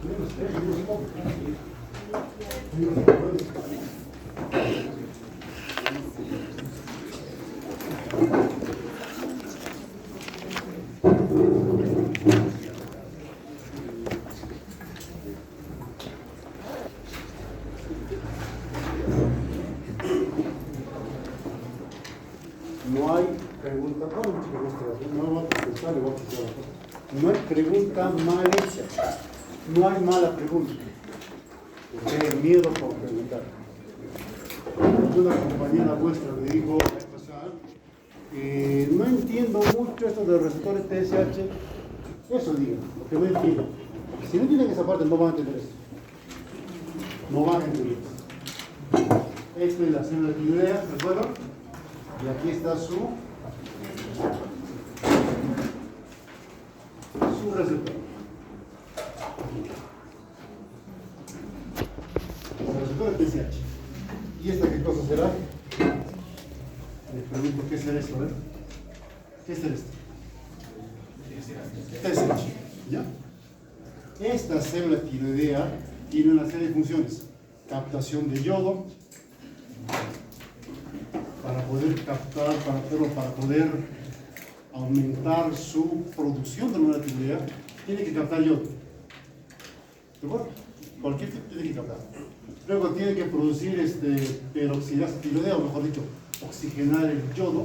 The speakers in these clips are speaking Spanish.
No hay pregunta, no hay pregunta mal hecha, no hay mala pregunta. Ustedes miedo por preguntar. Una compañera vuestra me dijo la vez pasada, no entiendo mucho esto de los receptores TSH. Eso diga, lo que no entiendo. Si no entienden esa parte, no van a entender esto. No van a entender esto. Esto es la célula de tiroidea, ¿recuerdan? Y aquí está su receptor. El receptor es TSH. ¿Y esta qué cosa será? Les pregunto, ¿qué será esto? ¿Qué será esto? TSH. ¿Ya? Esta célula tiroidea tiene una serie de funciones. Captación de yodo, para poder captar, para poder aumentar su producción de hormona tiroidea, tiene que captar yodo. ¿De acuerdo? Cualquier tipo tiene que captar. Luego tiene que producir peroxidasa tiroidea, o mejor dicho, oxigenar el yodo,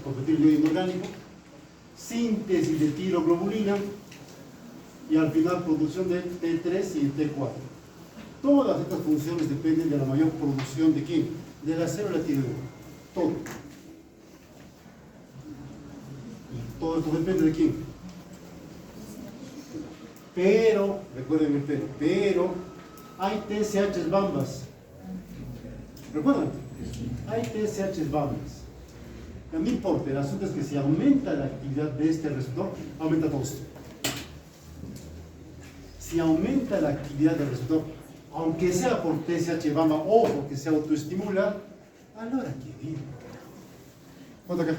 convertir el yodo inorgánico, síntesis de tiroglobulina y al final producción de T3 y T4. Todas estas funciones dependen de la mayor producción de ¿quién? De la célula tiroidea. Todo. Y todo esto depende de quién. Pero, recuerden el pero hay TSH bambas. ¿Recuerdan? Hay TSH bambas. No importa, el asunto es que si aumenta la actividad de este receptor, aumenta todo esto. Si aumenta la actividad del receptor, aunque sea por TSH bamba o porque se autoestimula, a la hora que viene. ¿Cuánto acá?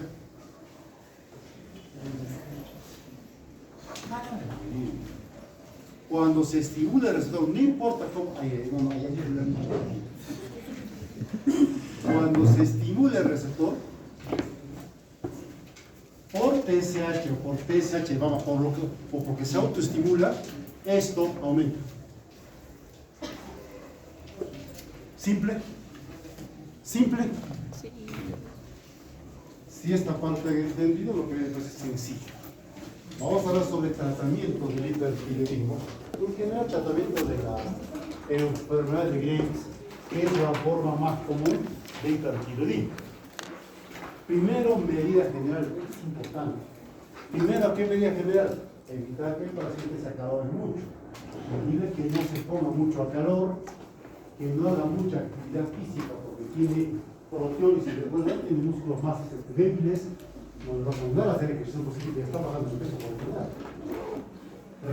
Cuando se estimula el receptor, no importa cómo. Cuando se estimula el receptor, por TSH o por TSH bamba o porque se autoestimula, esto aumenta. ¿Simple? ¿Simple? Sí. Si esta parte han entendido, lo que es sencillo. Vamos a hablar sobre tratamiento del hipertiroidismo. En general, tratamiento de la enfermedad de Graves, que es la forma más común de hipertiroidismo. Primero, medida general, es importante. Primero, ¿qué medida general? Evitar que el paciente se acalore mucho. Medida que no se ponga mucho a calor, que no haga mucha actividad física, porque tiene proteólisis, recuerda, tiene músculos más débiles, no va a mandar a hacer ejercicio posible, que está bajando el peso por enfermedad.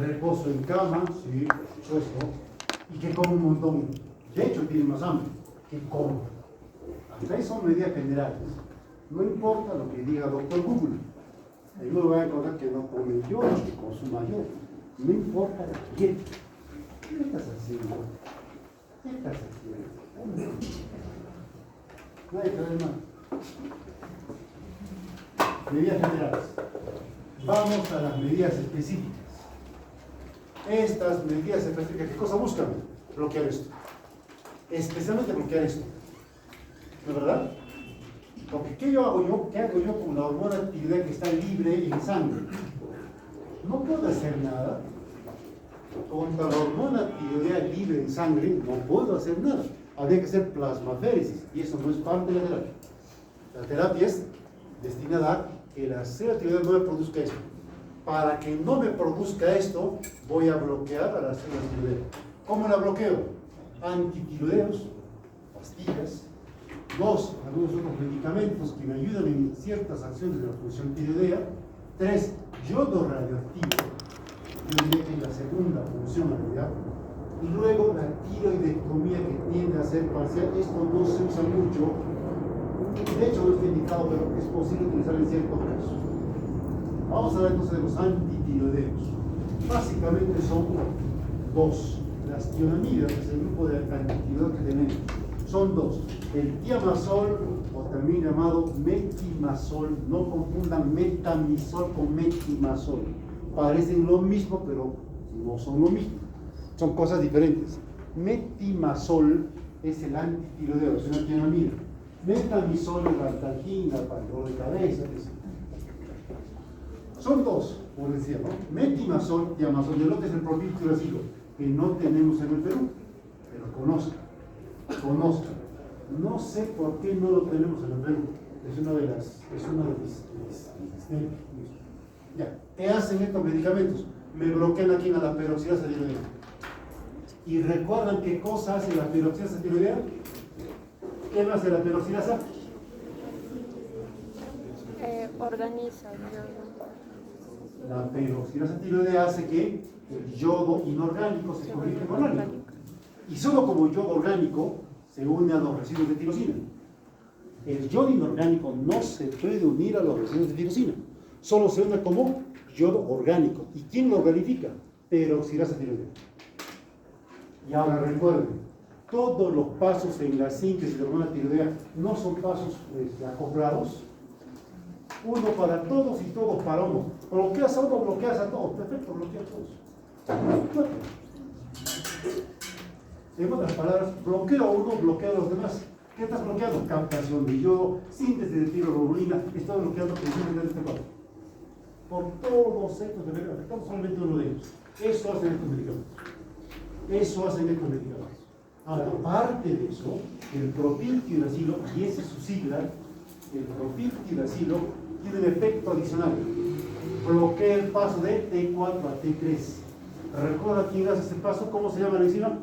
Reposo en cama, sí, por supuesto, y que come un montón. De hecho, tiene más hambre, que come. Hasta ahí son medidas generales. No importa lo que diga doctor Google. Ahí no va a encontrar que no come yo, que consuma yo. No importa la dieta. ¿Qué estás haciendo? ¿Qué estás haciendo? Nadie trae más. Medidas generales. Vamos a las medidas específicas. Estas medidas específicas, ¿qué cosa buscan? Bloquear esto. Especialmente bloquear esto. ¿No es verdad? Porque ¿qué hago yo con la hormona tiroidea que está libre en sangre? No puedo hacer nada. Contra la hormona tiroidea libre en sangre no puedo hacer nada. Habría que hacer plasmaféresis y eso no es parte de la terapia. La terapia es destinada a que la célula tiroidea no me produzca esto. Para que no me produzca esto, voy a bloquear a la célula tiroidea. ¿Cómo la bloqueo? Antitiroideos, pastillas. Dos, algunos otros medicamentos que me ayudan en ciertas acciones de la función tiroidea. Tres, yodo radioactivo. Yo diría que es la segunda función en realidad. Y luego la tiroidectomía que tiende a ser parcial. Esto no se usa mucho. De hecho no está indicado, pero es posible utilizar en ciertos casos. Vamos a hablar entonces de los antitiroideos. Básicamente son dos. Las tionamidas, que es el grupo de antitiroideos que tenemos, son dos. El tiamazol, o también llamado metimazol, no confundan metamisol con metimazol. Parecen lo mismo, pero no son lo mismo. Son cosas diferentes. Metimazol es el antitiroideo, es una tionamida. Metamisol es la altalgina para el dolor de cabeza, etc. Son dos, como decía, ¿no? Metimazol, tiamazol, y el otro es el propiltiuracilo, que no tenemos en el Perú, pero conozcan. No sé por qué no lo tenemos en el Perú. Es uno de mis ya. ¿Qué hacen estos medicamentos? Me bloquean aquí en la peroxidasa tiroidea. ¿Y recuerdan qué cosa hace la peroxidasa tiroidea? ¿Qué hace la peroxidasa? Organiza. La peroxidasa tiroidea hace que el yodo inorgánico se convierta en orgánico. Y solo como yodo orgánico se une a los residuos de tirosina. El yodo inorgánico no se puede unir a los residuos de tirosina. Solo se une como yodo orgánico. ¿Y quién lo organifica? Peroxidasa tiroidea. Y ahora recuerden, todos los pasos en la síntesis de hormona tiroidea no son pasos acoplados. Uno para todos y todos para uno. Bloqueas a uno, bloqueas a todos. Perfecto, bloquea a todos. En otras palabras, bloqueo a uno, bloqueo a los demás. ¿Qué estás bloqueando? Captación de yodo, síntesis de tiroglobulina. Estás bloqueando precisamente de este lado. Por todos estos deberes, afectamos solamente uno de ellos. Eso hacen estos medicamentos. Ahora, aparte de eso, el propiltiuracilo, y esa es su sigla, el propiltiuracilo tiene un efecto adicional. Bloquea el paso de T4 a T3. ¿Recuerda quién hace ese paso? ¿Cómo se llama la enzima?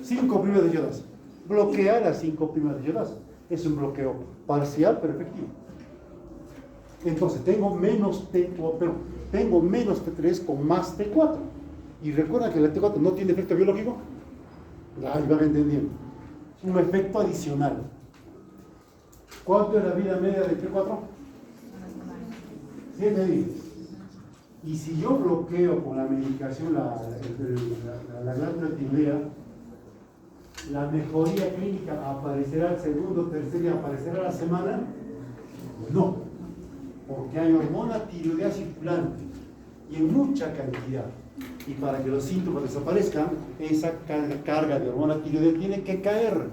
5' de yodasa. Bloquea las 5' de yodasa. Es un bloqueo parcial pero efectivo. Entonces tengo menos T4, pero tengo menos T3 con más T4. Y recuerda que la T4 no tiene efecto biológico. Ahí van entendiendo. Es un efecto adicional. ¿Cuánto es la vida media del T4? 7 días. Y si yo bloqueo con la medicación la glándula tiroidea, la mejoría clínica aparecerá al segundo, tercer día, aparecerá a la semana. No, porque hay hormona tiroidea circulante y en mucha cantidad. Y para que los síntomas desaparezcan, esa carga de hormona tiroidea tiene que caer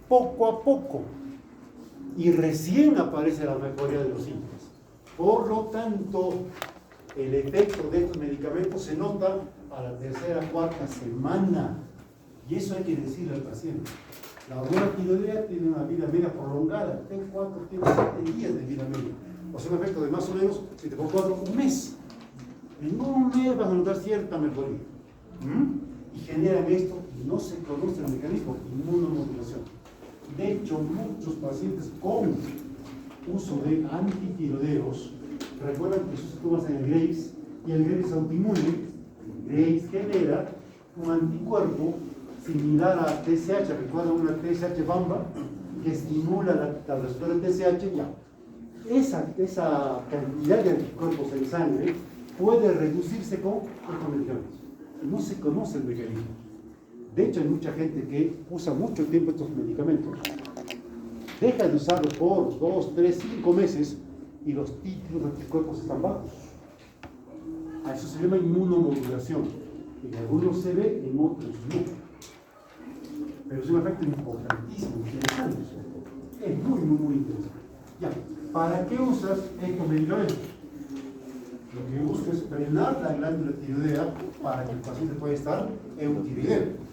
poco a poco. Y recién aparece la mejoría de los síntomas. Por lo tanto, el efecto de estos medicamentos se nota a la tercera, cuarta semana. Y eso hay que decirle al paciente. La hormona tiroidea tiene una vida media prolongada. T4 tiene 7 días de vida media. O sea, un efecto de más o menos, si te pongo 4, un mes. En un mes vas a notar cierta mejoría. Y generan esto, y no se conoce el mecanismo, inmunomodulación. De hecho, muchos pacientes con uso de antitiroideos recuerdan que eso se toma en el Graves, y el Graves autoinmune. El Graves genera un anticuerpo similar a TSH, recuerda una TSH bamba que estimula la receptora de TSH. Ya. Esa cantidad de anticuerpos en sangre puede reducirse con estos medicamentos. No se conoce el mecanismo. De hecho, hay mucha gente que usa mucho tiempo estos medicamentos, deja de usarlos por 2, 3, 5 meses y los títulos de anticuerpos están bajos. A eso se llama inmunomodulación. En algunos se ve, en otros no. Pero es un efecto importantísimo, interesante. Es muy interesante. Ya, ¿para qué usas estos medicamentos? Lo que busca es frenar la glándula tiroidea para que el paciente pueda estar eutiroideo.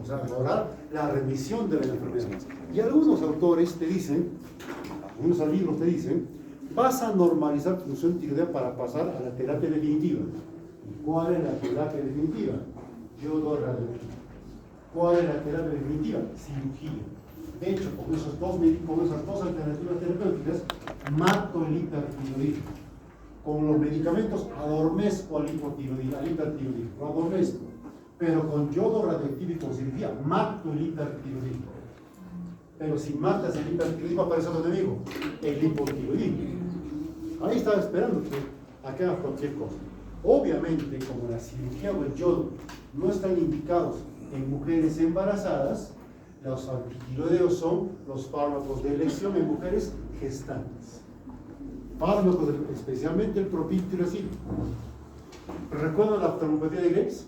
O sea, lograr la remisión de la enfermedad. Y algunos autores te dicen, algunos libros te dicen, vas a normalizar tu función tiroidea para pasar a la terapia definitiva. ¿Y cuál es la terapia definitiva? Yodo-radioactivo. ¿Cuál es la terapia definitiva? Cirugía. De hecho, con esas dos alternativas terapéuticas, mato el hipertiroidismo. Con los medicamentos adormezco al hipertiroidismo, lo adormezco. Pero con yodo radioactivo y con cirugía, mato el hipertiroidismo. Pero si matas el hipertiroidismo, aparece otro enemigo, el hipotiroidismo. Ahí estaba esperando que hagas cualquier cosa. Obviamente, como la cirugía o el yodo no están indicados en mujeres embarazadas, los antitiroideos son los fármacos de elección en mujeres gestantes. Fármacos, especialmente el propiltirazil. ¿Recuerdan la oftalmopatía de Graves?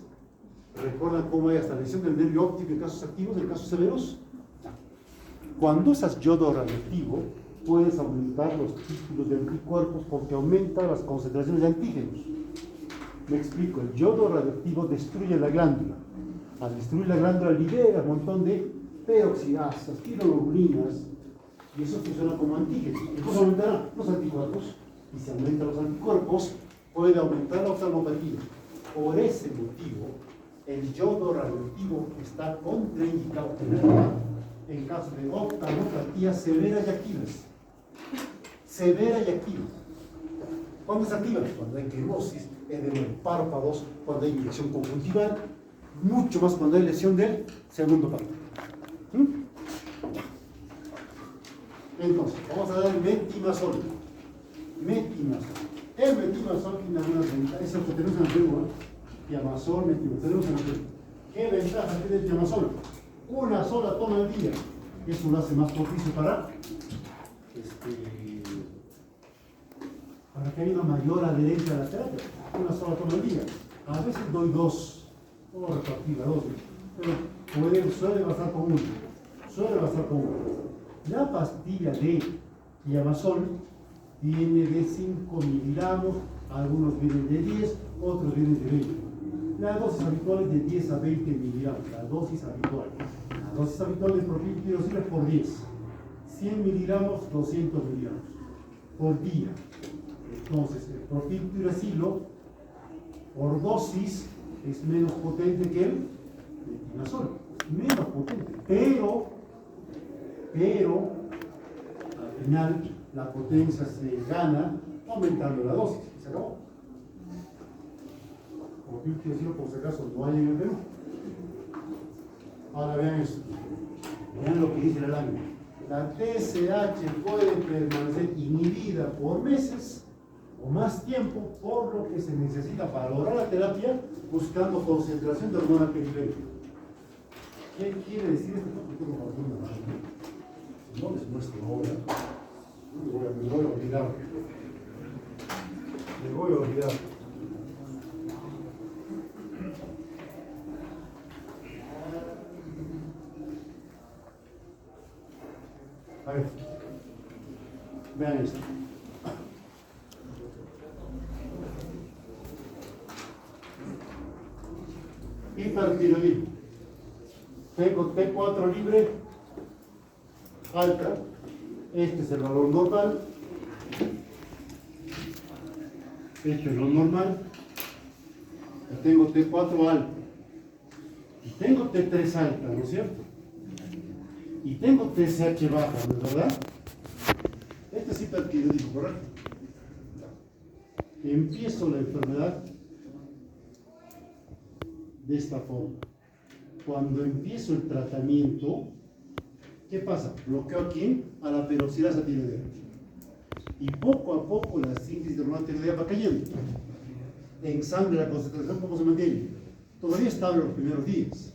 ¿Recuerdan cómo hay hasta lesión del nervio óptico en casos activos, en casos severos? Cuando usas yodo radioactivo, puedes aumentar los títulos de anticuerpos porque aumenta las concentraciones de antígenos. Me explico, el yodo radioactivo destruye la glándula. Al destruir la glándula libera un montón de peroxidasas, tiroglulinas, y eso funciona como antígenos. Entonces aumentarán los anticuerpos, y si aumentan los anticuerpos, puede aumentar la oftalmopatía. Por ese motivo, el yodo radioactivo está contraindicado en caso de oftalmopatía severa y activas. Severa y activa. ¿Cuándo se activa? Cuando hay quimosis, edema de párpados, cuando hay inyección conjuntival, mucho más cuando hay lesión del segundo párpado. Entonces, vamos a dar el metimazol. Metimazol. El metimazol tiene algunas ventajas. Es el que tenemos en la lengua. Tiamazol, metimazol. Tenemos en la lengua. ¿Qué ventaja tiene el tiamazol? Una sola toma al día. Eso lo hace más propicio para que haya una mayor adherencia a la terapia. Una sola toma al día. A veces doy dos, o repartir la dosis, pero suele bastar con uno. Suele bastar con uno. La pastilla de tiamazol viene de 5 miligramos, algunos vienen de 10, otros vienen de 20. La dosis habitual es de 10 a 20 miligramos, la dosis habitual. La dosis habitual de propiltirazil es por 10. 100 miligramos, 200 miligramos por día. Entonces, el propiltirazilo por dosis es menos potente que el metimazol, menos potente, pero al final la potencia se gana aumentando la dosis. ¿Se acabó? Propiltirazilo, por si acaso, no hay en el Perú. Ahora vean esto. Vean lo que dice la lámina. La TSH puede permanecer inhibida por meses o más tiempo, por lo que se necesita para lograr la terapia buscando concentración de hormona periférica. ¿Qué quiere decir esto? No les muestro ahora. Me voy a olvidar. Me voy a olvidar. A ver, vean esto. Hipertiroidismo. Tengo T4 libre, alta. Este es el valor normal. Esto es lo normal. Y tengo T4 alto. Y tengo T3 alta, ¿no es cierto? Y tengo TSH baja, ¿no es verdad? Este es hipertiroidismo, ¿correcto? Empiezo la enfermedad de esta forma. Cuando empiezo el tratamiento, ¿qué pasa? Bloqueo aquí a la peroxidasa tiroidea. Y poco a poco la síntesis de hormona tiroidea va cayendo. En sangre la concentración, ¿cómo se mantiene? Todavía estable los primeros días.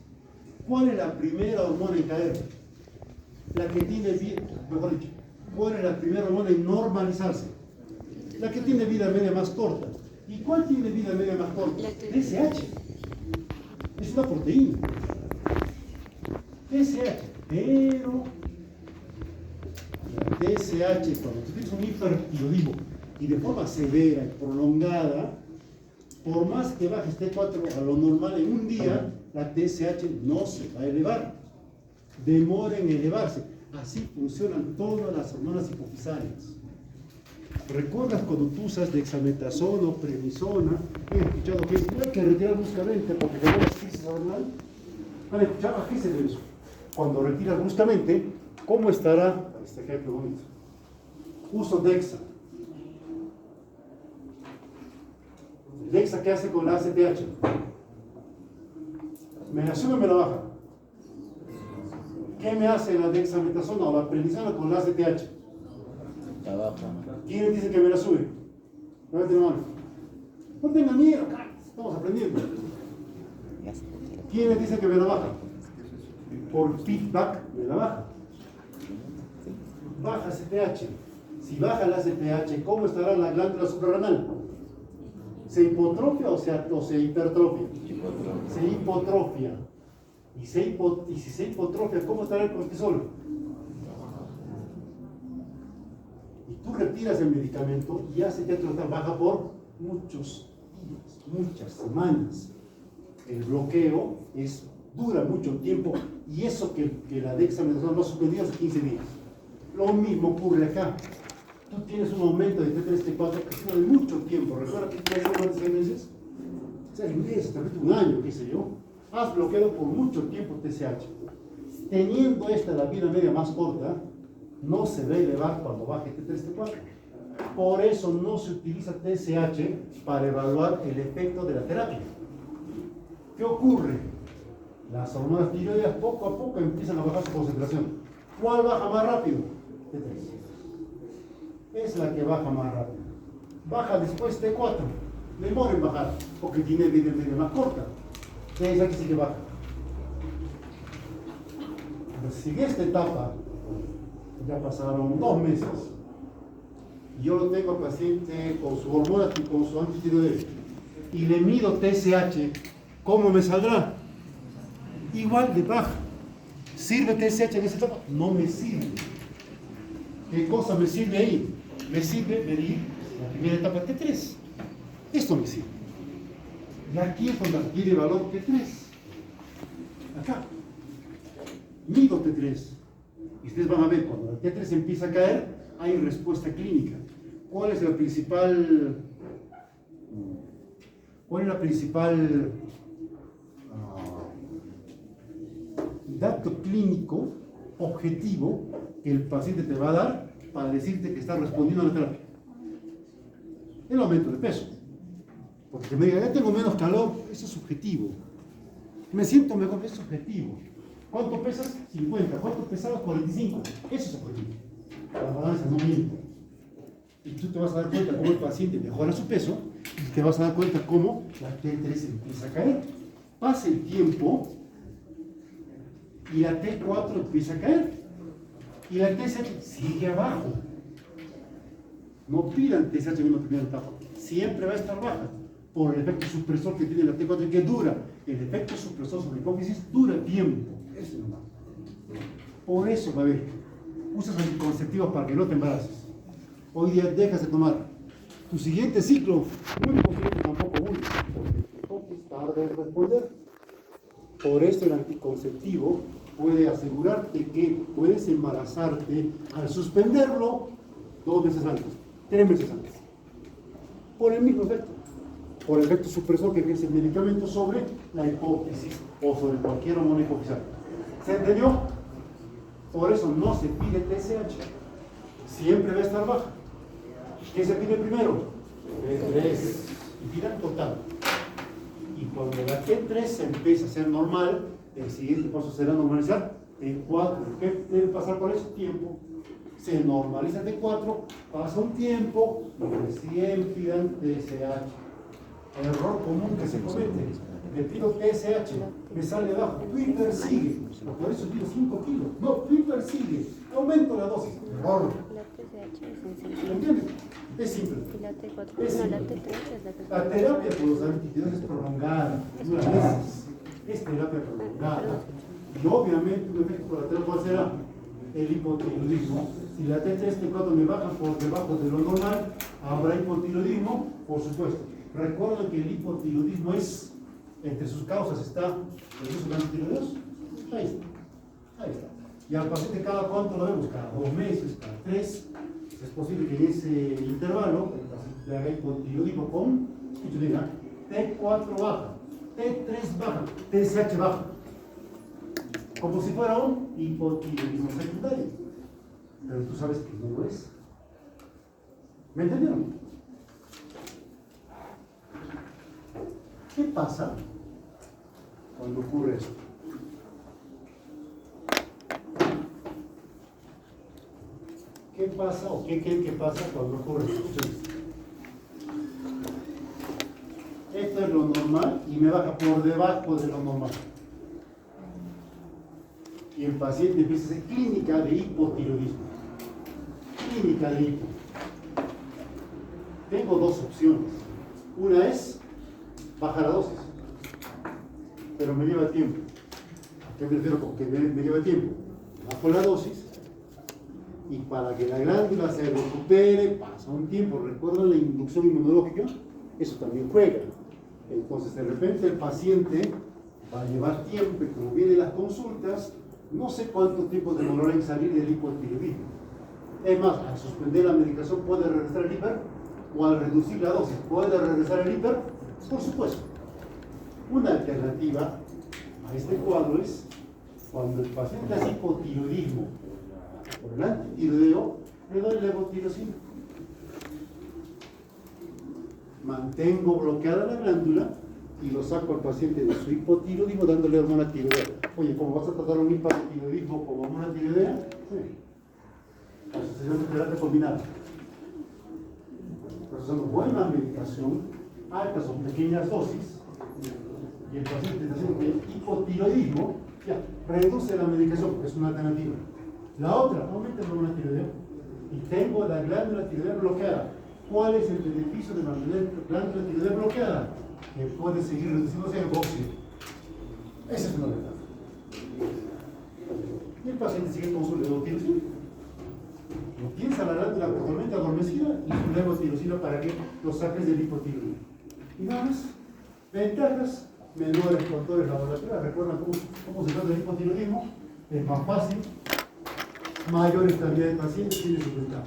¿Cuál es la primera hormona en caer? La que tiene vida, mejor dicho, ¿cuál es la primera hormona en normalizarse? La que tiene vida media más corta. ¿Y cuál tiene vida media más corta? TSH. Es una proteína. TSH. Pero la TSH, cuando tú tienes un hipertiroidismo y de forma severa y prolongada, por más que bajes T4 a lo normal en un día, la TSH no se va a elevar. Demora en elevarse. Así funcionan todas las hormonas hipofisarias. ¿Recuerdas cuando tú usas dexametasona o prednisona? He escuchado que hay que retirar bruscamente porque genera crisis hormonal. ¿Han escuchado? ¿A qué se debe eso? Cuando retiras bruscamente, ¿cómo estará? Este ejemplo bonito. Uso Dexa. ¿Dexa qué hace con la ACTH? ¿Me la sube o me la baja? ¿Qué me hace la dexametasona o la prednisona con la ACTH? La baja. ¿Quién dice que me la sube? Levante la mano. No tengan miedo, acá estamos aprendiendo. ¿Quiénes dicen que me la baja? Por feedback me la baja. Baja CPH. Si baja la CPH, ¿cómo estará la glándula suprarrenal? ¿Se hipotrofia o se hipertrofia? Se hipotrofia. Y si se hipotrofia, ¿cómo estará el cortisol? Y tú retiras el medicamento y hace que te baja por muchos días, muchas semanas. El bloqueo dura mucho tiempo y eso que la dexametasona lo ha suspendido hace 15 días. Lo mismo ocurre acá. Tú tienes un aumento de T3, T4 que de mucho tiempo. Recuerda que tienes más de 6 meses, 6 meses, tal vez un año, qué sé yo. Has bloqueado por mucho tiempo TSH. Teniendo esta la vida media más corta, no se va a elevar cuando baje T3, T4. Por eso no se utiliza TSH para evaluar el efecto de la terapia. ¿Qué ocurre? Las hormonas tiroideas poco a poco empiezan a bajar su concentración. ¿Cuál baja más rápido? T3. Es la que baja más rápido. Baja después T4. Demora en bajar, porque tiene vida media más corta. Es la que sigue baja. Pero si en esta etapa ya pasaron 2 meses, y yo lo tengo al paciente con su hormona, con su antitiroidea, y le mido TSH, ¿cómo me saldrá? Igual de baja. ¿Sirve TSH en esa etapa? No me sirve. ¿Qué cosa me sirve ahí? Me sirve medir la primera etapa T3. Esto me sirve. Y aquí es donde adquiere valor T3. Acá. Mido T3. Y ustedes van a ver, cuando la T3 empieza a caer, hay respuesta clínica. ¿Cuál es la principal dato clínico objetivo que el paciente te va a dar para decirte que está respondiendo a la terapia? El aumento de peso. Porque me diga, ya tengo menos calor, eso es subjetivo. Me siento mejor, es subjetivo. ¿Cuánto pesas? 50. ¿Cuánto pesabas? 45. Eso es objetivo. La balanza no miente. Y tú te vas a dar cuenta cómo el paciente mejora su peso y te vas a dar cuenta cómo la T3 empieza a caer. Pasa el tiempo y la T4 empieza a caer. Y la TSH sigue abajo. No pidan TSH en la primera etapa. Siempre va a estar baja por el efecto supresor que tiene la T4 y que dura. El efecto supresor sobre la hipófisis dura tiempo. Eso es normal. Por eso, va a ver, usas anticonceptivos para que no te embaraces. Hoy día dejas de tomar. Tu siguiente ciclo, muy posiblemente tampoco uno, porque tu hipófisis tarda en responder. Por eso el anticonceptivo puede asegurarte que puedes embarazarte al suspenderlo 2 meses antes, 3 meses antes. Por el mismo efecto. Por el efecto supresor que ejerce el medicamento sobre la hipófisis o sobre cualquier hormona hipofisal. ¿Se entendió? Por eso no se pide TSH. Siempre va a estar baja. ¿Qué se pide primero? T3. Y pidan total. Y cuando la T3 empieza a ser normal, el siguiente paso será normalizar T4. ¿Qué debe pasar con eso? Tiempo. Se normaliza T4, pasa un tiempo y recién pidan TSH. Error común que se comete. Le pido TSH, me sale abajo. Twitter sigue. Por eso pido 5 kilos. No, Twitter sigue. Aumento la dosis. Error. La TSH es sencilla. ¿Entiendes? Es simple. Y la T4, Es no, simple. la T3 es la que se La terapia por los antitiroides es prolongada, dura meses. Es terapia prolongada. Y obviamente un efecto colateral, ¿cuál será? El hipotiroidismo. Si la T3, T4 me bajan por debajo de lo normal, habrá hipotiroidismo, por supuesto. Recuerden que el hipotiroidismo es, entre sus causas está el uso de antitiroideos. Ahí está. Ahí está. Y al paciente cada cuánto lo vemos, cada 2 meses, cada 3. Es posible que en ese intervalo el paciente le haga hipotiroidismo con, escuchen, T4 baja, T3 baja, TSH baja. Como si fuera un hipotiroidismo secundario. Pero tú sabes que no lo es. ¿Me entendieron? ¿Qué pasa cuando ocurre esto? ¿Qué pasa o qué creen que pasa cuando ocurre esto? esto es lo normal y me baja por debajo de lo normal. Y el paciente empieza a hacer clínica de hipotiroidismo. Clínica de hipo. Tengo dos opciones. Una es bajar la dosis, pero me lleva tiempo. ¿A qué me refiero con que me lleva tiempo? Bajo la dosis y para que la glándula se recupere pasa un tiempo. ¿Recuerdan la inducción inmunológica? Eso también juega. Entonces, de repente el paciente va a llevar tiempo y como vienen las consultas, no sé cuánto tiempo demorará en salir del hipotiroidismo. Es más, al suspender la medicación puede regresar el hiper, o al reducir la dosis puede regresar el hiper, por supuesto. Una alternativa a este cuadro es cuando el paciente hace hipotiroidismo por el antitiroideo, le doy levotirosina. Mantengo bloqueada la glándula y lo saco al paciente de su hipotiroidismo dándole hormona tiroidea. Oye, ¿cómo vas a tratar un hipotiroidismo como hormona tiroidea? Sí. Asociación de terapia combinada. Usando buena medicación, altas o pequeñas dosis, y el paciente está haciendo hipotiroidismo, ya, reduce la medicación porque es una alternativa. La otra, aumenta la hormona tiroidea y tengo la glándula tiroidea bloqueada. ¿Cuál es el beneficio de mantener la glándula tiroidea bloqueada? Que puede seguir reduciéndose el óxido. Esa es una verdad. Y el paciente sigue con su levotirosina. Lo piensa la glándula totalmente adormecida y su levotirosina para que lo saques del hipotiroidismo. Y nada más. Ventajas, menores controles laboratoriales. ¿Recuerdan cómo se trata el hipotiroidismo? Es más fácil. Mayor estabilidad del paciente tiene su ventaja.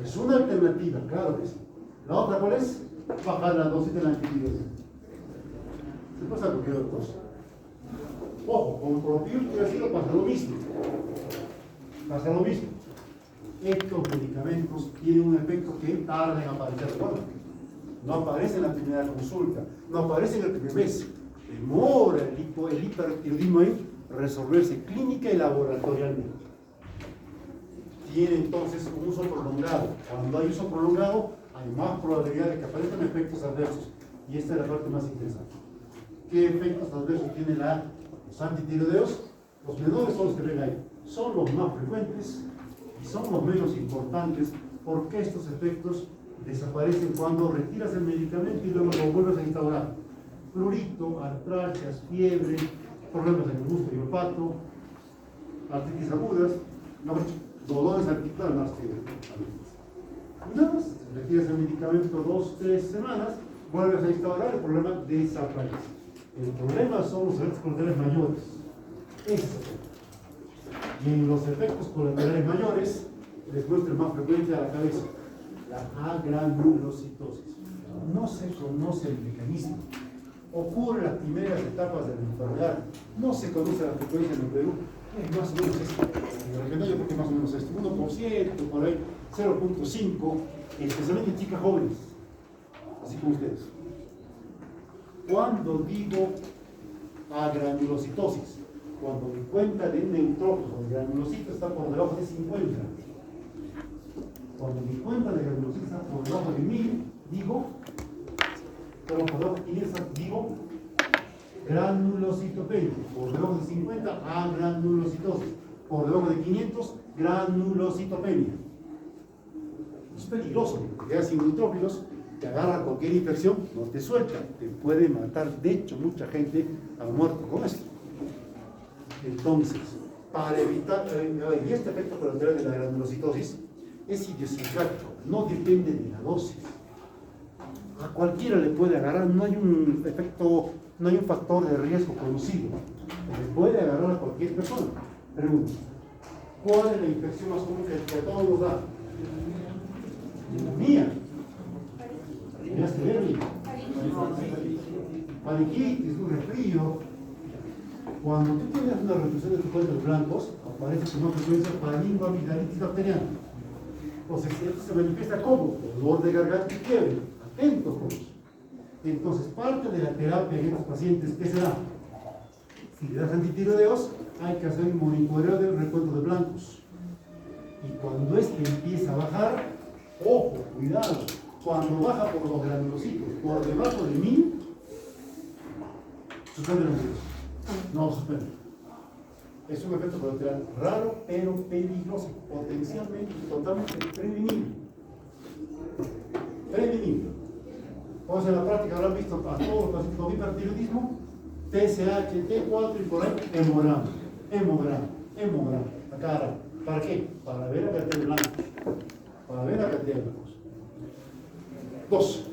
Es una alternativa, claro que sí. La otra, ¿cuál es? Bajar la dosis de la antitiroidea. Se pasa cualquier otra cosa. Ojo, con propiotiroxilo pasa lo mismo. Pasa lo mismo. Estos medicamentos tienen un efecto que tarda en aparecer. Bueno, no aparece en la primera consulta, no aparece en el primer mes. Demora el hipertiroidismo en resolverse clínica y laboratorialmente. Tiene entonces un uso prolongado. Cuando hay uso prolongado, hay más probabilidad de que aparezcan efectos adversos. Y esta es la parte más interesante. ¿Qué efectos adversos tienen los antitiroideos? Los menores son los que ven ahí. Son los más frecuentes y son los menos importantes porque estos efectos desaparecen cuando retiras el medicamento y luego lo vuelves a instaurar. Prurito, artralgias, fiebre, problemas en el gusto y olfato, artritis agudas, dolores articulares, más fiebre. Nada más, retiras el medicamento 2-3 semanas, vuelves a instaurar, el problema desaparece. El problema son los efectos colaterales mayores. Ese es el problema. Y en los efectos colaterales mayores les muestra más frecuente a la cabeza la agranulocitosis. No se conoce el mecanismo. Ocurre en las primeras etapas de la enfermedad. No se conoce la frecuencia en el Perú. Es más o menos esto. De repente yo creo que más o menos esto. 1%, por ahí, 0.5%, especialmente en chicas jóvenes. Así como ustedes. Cuando digo agranulocitosis, cuando mi cuenta de neutrófilos de granulocitos está por debajo de 50. Cuando mi cuenta de granulocitos está por debajo de 1000, digo, pero por debajo de 500, digo granulocitopenia. Por debajo de 50, agranulocitosis. Por debajo de 500, granulocitopenia. Es peligroso, porque quedas sin neutrófilos, te agarra cualquier infección, no te suelta, te puede matar. De hecho, mucha gente ha muerto con esto. Entonces, para evitar, y este efecto colateral de la granulocitosis es idiosincrático, no depende de la dosis. A cualquiera le puede agarrar, no hay un efecto, no hay un factor de riesgo conocido. Le puede agarrar a cualquier persona. Pregunta, ¿cuál es la infección más común que a todos nos da? Neumonía. Faringitis, un resfrío. Cuando tú tienes una reducción de tus cuerpos blancos, aparece con más frecuencia faringoamigdalitis bacteriana. Entonces, esto se manifiesta como dolor de garganta y fiebre. Atentos con eso. Entonces, parte de la terapia en estos pacientes, ¿qué será? Si le das antitiroideos, hay que hacer un monitoreo del recuento de blancos. Y cuando este empieza a bajar, ojo, cuidado, Cuando baja por los granulocitos, por debajo de 1000, suspende la medicación. No suspende. Es un efecto colateral raro, pero peligroso, potencialmente, totalmente prevenible. Prevenible. Pues en la práctica habrán visto a todos los pacientes con hipertiroidismo, TSH, T4 y por ahí, hemograma, a cada rato. ¿Para qué? Para ver la cantidad de blancos. Para ver la cantidad de blancos. 2.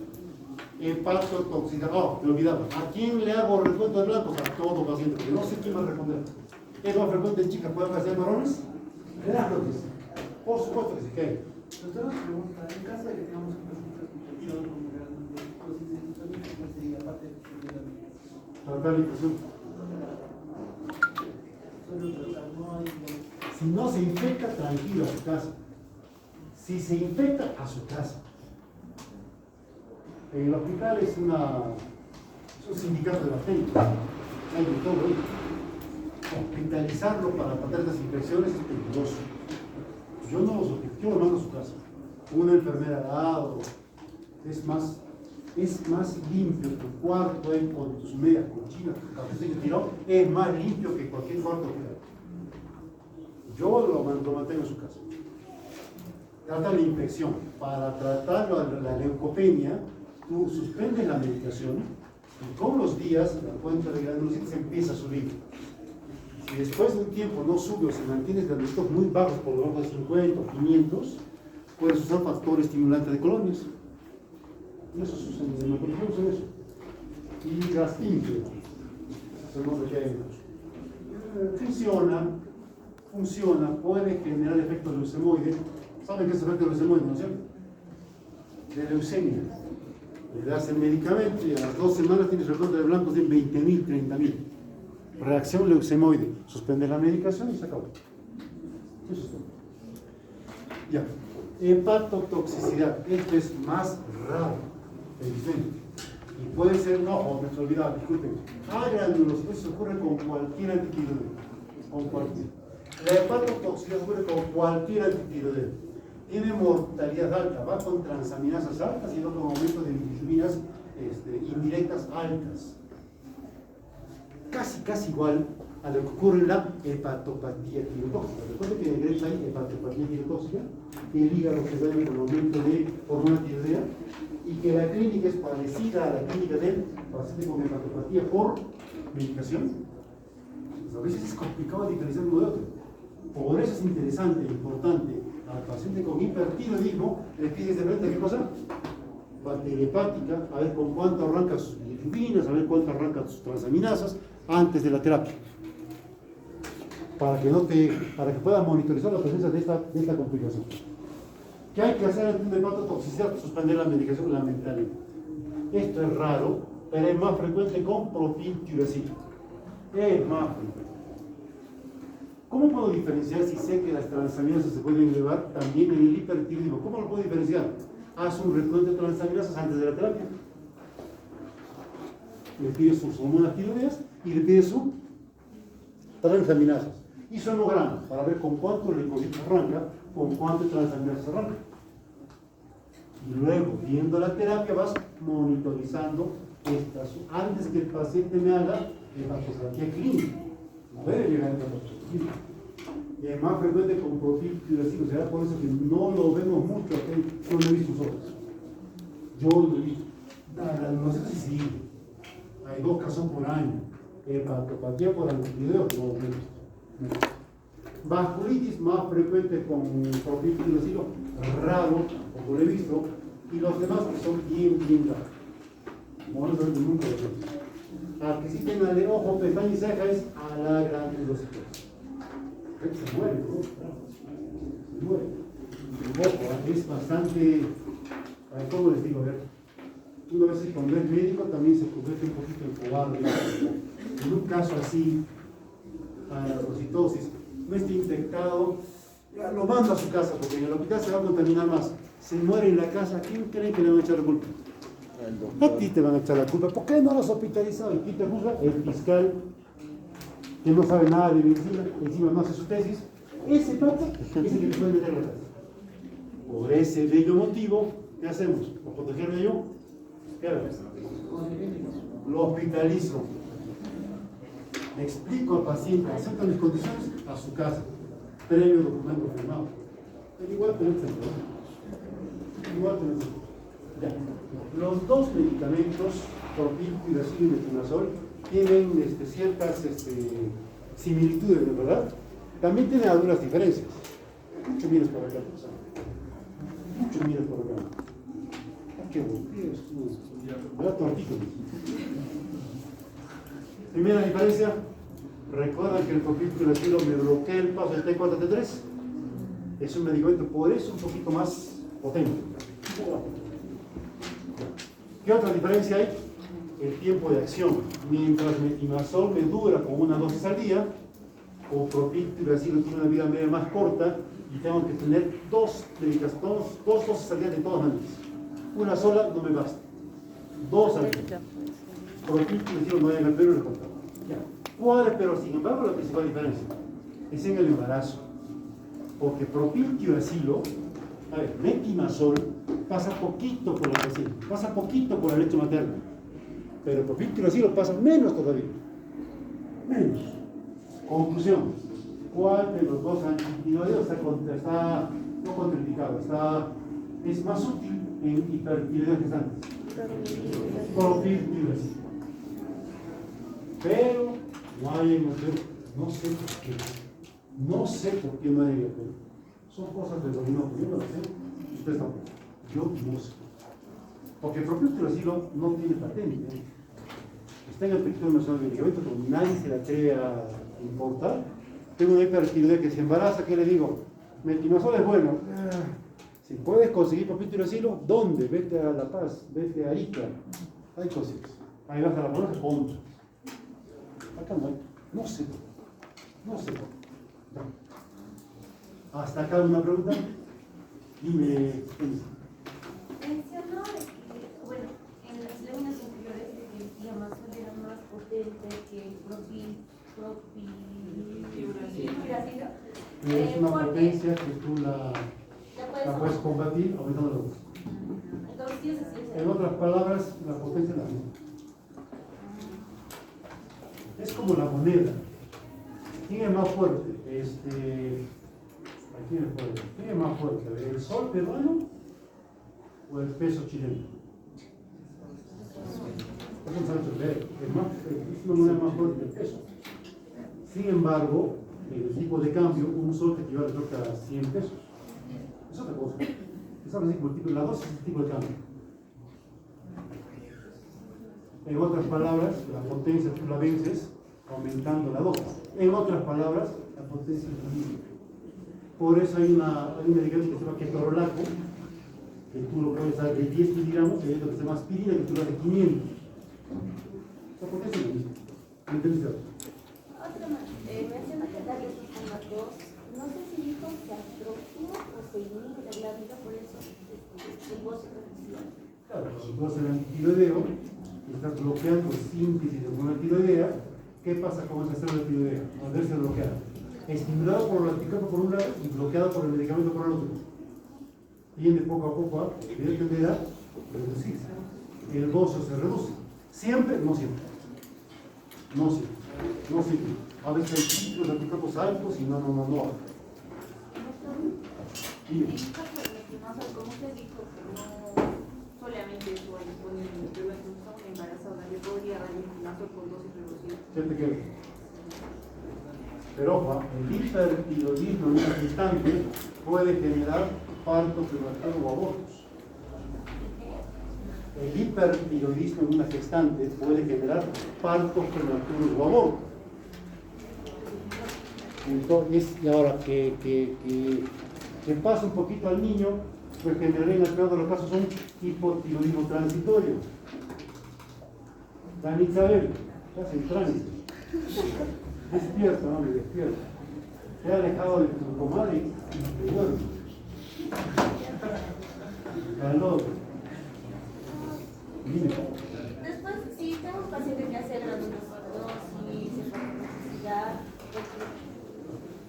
Hepatotoxicidad. Oh, me olvidaba. ¿A quién le hago recuento de blancos? A todo paciente, porque no sé quién va a responder. ¿Es más frecuente en chicas? ¿Pueden hacer varones? Claro que sí. Por supuesto que sí. ¿Qué? Doctora, una pregunta. En caso de que tengamos un paciente hospitalizado con colitis, ¿cuál sería aparte de Tratar la infección. solo tratar? No hay. Si no se infecta, tranquilo a su casa. Si se infecta, a su casa. En el hospital es un sindicato de la gente. Hay de todo ahí. Hospitalizarlo para tratar estas infecciones es peligroso. Yo no los hospitalizo, yo lo mando a su casa. Una enfermera al lado. Es más limpio tu cuarto ahí con tus medias cochinas, tu café que tiró, es más limpio que cualquier cuarto que yo lo mantengo en su casa. Trata la infección. Para tratar la leucopenia, tú suspendes la medicación y con los días la cuenta de granulocitos empieza a subir. Si después de un tiempo no sube o se mantiene granulocitos muy bajos, por debajo de 50 o 500, puedes usar factor estimulante de colonias. Y eso sucede en el microbioma, en eso. Y Gastimple, sabemos lo que hay funciona, puede generar efecto leucemoide. ¿Saben qué es efecto leucemoide, no es cierto? De leucemia. Le das el medicamento y a las 2 semanas tienes recorte de blancos de 20.000, 30.000. Reacción leucemoide. Suspende la medicación y se acabó. Eso es todo. Ya. Hepatotoxicidad. Esto es más raro, evidente. Y puede ser, no, me he olvidado, disculpen. Granulosis, eso ocurre con cualquier antitiroideo. Con cualquier. La hepatotoxicidad ocurre con cualquier antitiroideo. Tiene mortalidad alta, va con transaminasas altas y en otro momento de bilirrubinas indirectas altas. Casi igual a lo que ocurre en la hepatopatía tirotóxica. Recuerden que en el derecho hay hepatopatía tirotóxica, que el hígado se daña con aumento de hormona tiroidea y que la clínica es parecida a la clínica del paciente con hepatopatía por medicación. Pues a veces es complicado diferenciar uno de otro. Por eso es interesante e importante al paciente con hipertiroidismo, le pides de frente qué cosa, batería hepática, a ver con cuánto arranca sus bilirrubinas, a ver cuánto arranca sus transaminasas antes de la terapia, para que pueda monitorizar la presencia de esta complicación. ¿Qué hay que hacer ante una hepatotoxicidad? Suspender la medicación lamentablemente. Esto es raro, pero es más frecuente con propiltiuracil. Es más frecuente. ¿Cómo puedo diferenciar si sé que las transaminasas se pueden elevar también en el hipertiroidismo? ¿Cómo lo puedo diferenciar? Haz un recuento de transaminasas antes de la terapia. Le pides sus hormonas tiroideas y le pides su transaminasas. Y su hemograma para ver con cuánto leucocitos arranca, con cuánto transaminasas arranca. Y luego, viendo la terapia, vas monitorizando estas antes que el paciente me haga hepatopatía clínica. Puede llegar a hepatopatía clínica. Y es más frecuente con propiltiuracil, será por eso que no lo vemos mucho aquí. Yo lo he visto nosotros. Yo lo he visto. No sé si sí. Hay 2 casos por año. Hepatopatía por antitiroideo, no lo he visto. Vasculitis más frecuente con propiltiuracil, raro, como lo he visto. Y los demás que son bien raros. No lo nunca lo he visto. Al que sí tenga de ojo, pestaña y ceja es a la granulocitosis. Se muere, ¿no? Se muere. Ojo, es bastante, ¿cómo les digo? A ver, una vez cuando es médico también se convierte un poquito en cobarde. En un caso así, a la granulocitosis, no esté infectado, ya lo manda a su casa porque en el hospital se va a contaminar más. Se muere en la casa, ¿a quién creen que le van a echar la culpa? A ti te van a echar la culpa. ¿Por qué no lo has hospitalizado? ¿Y quién te juzga? El fiscal, que no sabe nada de medicina, encima no hace su tesis. Ese pata es el que le puede meter la casa. Por ese bello motivo, ¿Qué hacemos? ¿Para protegerme yo? ¿Qué hago? Lo hospitalizo. Le explico al paciente, acepta mis condiciones a su casa, previo documento firmado. Pero igual tenemos el problema. Igual tenemos el problema. Ya. Los dos medicamentos, propiltiuracil y metimazol, tienen ciertas similitudes, ¿verdad? También tienen algunas diferencias. Mucho miras por acá, mucho miras por acá. Ah, qué bueno. ¿Verdad? Tortito. Primera diferencia, recuerdan que el propiltiuracil me bloquea el paso del T4 T3. Es un medicamento por eso un poquito más potente. ¿Qué otra diferencia hay? El tiempo de acción. Mientras metimazol me dura con una dosis al día, o propiltiuracil tiene una vida media más corta y tengo que tener dos dosis al día de todas maneras. Una sola no me basta. Dos al día. Propiltiuracil no hay en el Perú y el contado. ¿Cuál es? Pero sin embargo la principal diferencia es en el embarazo. Porque propiltiuracil, a ver, metimazol pasa poquito por la paciente, pasa poquito por la leche materna. Pero propiltiuracil pasa menos todavía. Menos. Conclusión. ¿Cuál de los dos antitiroideos está no contraindicado? Es más útil en hipertiroidea gestante. Propiltiuracil. Pero no hay en el Perú. No sé por qué. No sé por qué no hay en el Perú. Son cosas del gobierno. Yo no lo sé. Ustedes tampoco. Yo no sé. Porque el propiltiuracil no tiene patente. Está en el Registro Nacional de Medicamentos, pero nadie se le atreve a importar. Tengo una hipertiroidea que se embaraza, ¿qué le digo? Metimazol es bueno. Si puedes conseguir propiltiuracil, ¿dónde? Vete a La Paz, vete a Ica. Hay cosas. Ahí vas a la pones, punto. Acá no hay. No sé. No sé. No. ¿Hasta acá una pregunta? Dime. Mencionó que, bueno, en las láminas inferiores de que el diamazol era más potente que el propiltiuracil. Es una potencia que tú la puedes combatir aumentando la dosis. Entonces, sí, en otras palabras, la potencia es la misma. Es como la moneda. ¿Quién es más fuerte? ¿Quién es fuerte? ¿Quién es más fuerte? ¿El sol peruano o el peso chileno? Es una moneda más fuerte que el peso. Sin embargo, en el tipo de cambio, un sol te equivale creo que a 100 pesos. Es otra cosa. Es algo así como el tipo, la dosis es el tipo de cambio. En otras palabras, la potencia tú la vences aumentando la dosis. En otras palabras, la potencia es la misma. Por eso hay un medicamento que se llama ketorolaco, que tú lo puedes dar de 10 miligramos, y hay otro que se llama aspirina, que tú lo das de 500. La potencia es la misma. ¿Entendido? Otra más, menciona que la glucosa 2, no sé si dijo que atrofia o se inhibe la glándula, por eso el gozo reducido. Claro, si tú haces el antitiroideo, estás bloqueando el síntesis de una tiroidea. ¿Qué pasa con esa célula tiroidea? Al verse bloqueada. Estimulado por el anticuerpo por un lado y bloqueado por el medicamento por el otro. Tiende poco a poco a, evidentemente, a reducirse. El gozo se reduce. Siempre, no siempre. No siempre. No siempre. A veces hay ciclos de anticuerpos altos y no. En el caso del metimazol, como usted dijo que no solamente eso hay disponible, pero incluso una embarazada le podría dar metimazol con dosis reducida. ¿Qué te queda? Pero ojo, el hipertiroidismo en un instante puede generar parto prematuro o abortos. El hipertiroidismo en una gestante puede generar partos prematuros o abortos. Entonces, y ahora que pasa un poquito al niño, pues generar en el peor de los casos un hipotiroidismo transitorio. Dan Isabel, ya se tránsito. Despierta, mami, despierta. Te ha alejado de tu comadre y te duerme. Calor. Dime. Después, si tenemos pacientes que hacen la dosis, necesidad,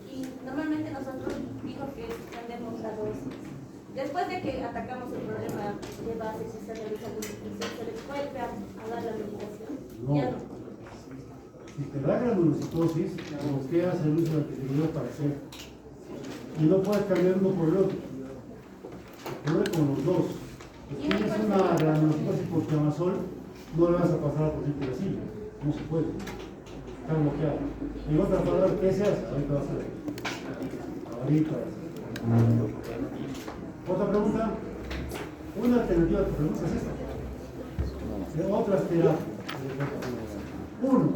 y normalmente nosotros digo que extendemos la dosis. Después de que atacamos el problema vuelve a dar la medicación. No. Ya no. Si te da granulocitosis, ¿qué hace el uso de antibióticos para hacer? Y no puedes cambiar uno por el otro. Ocurre con los dos. Si tienes una granulocitosis por Tiamazol, no le vas a pasar a paciente de asilo. No se puede. Está bloqueado. En otras palabras, ¿qué se hace? Ahorita vas a ver. Ahorita. Otra pregunta. Una alternativa a tu pregunta es esta. De otras terapias. Uno,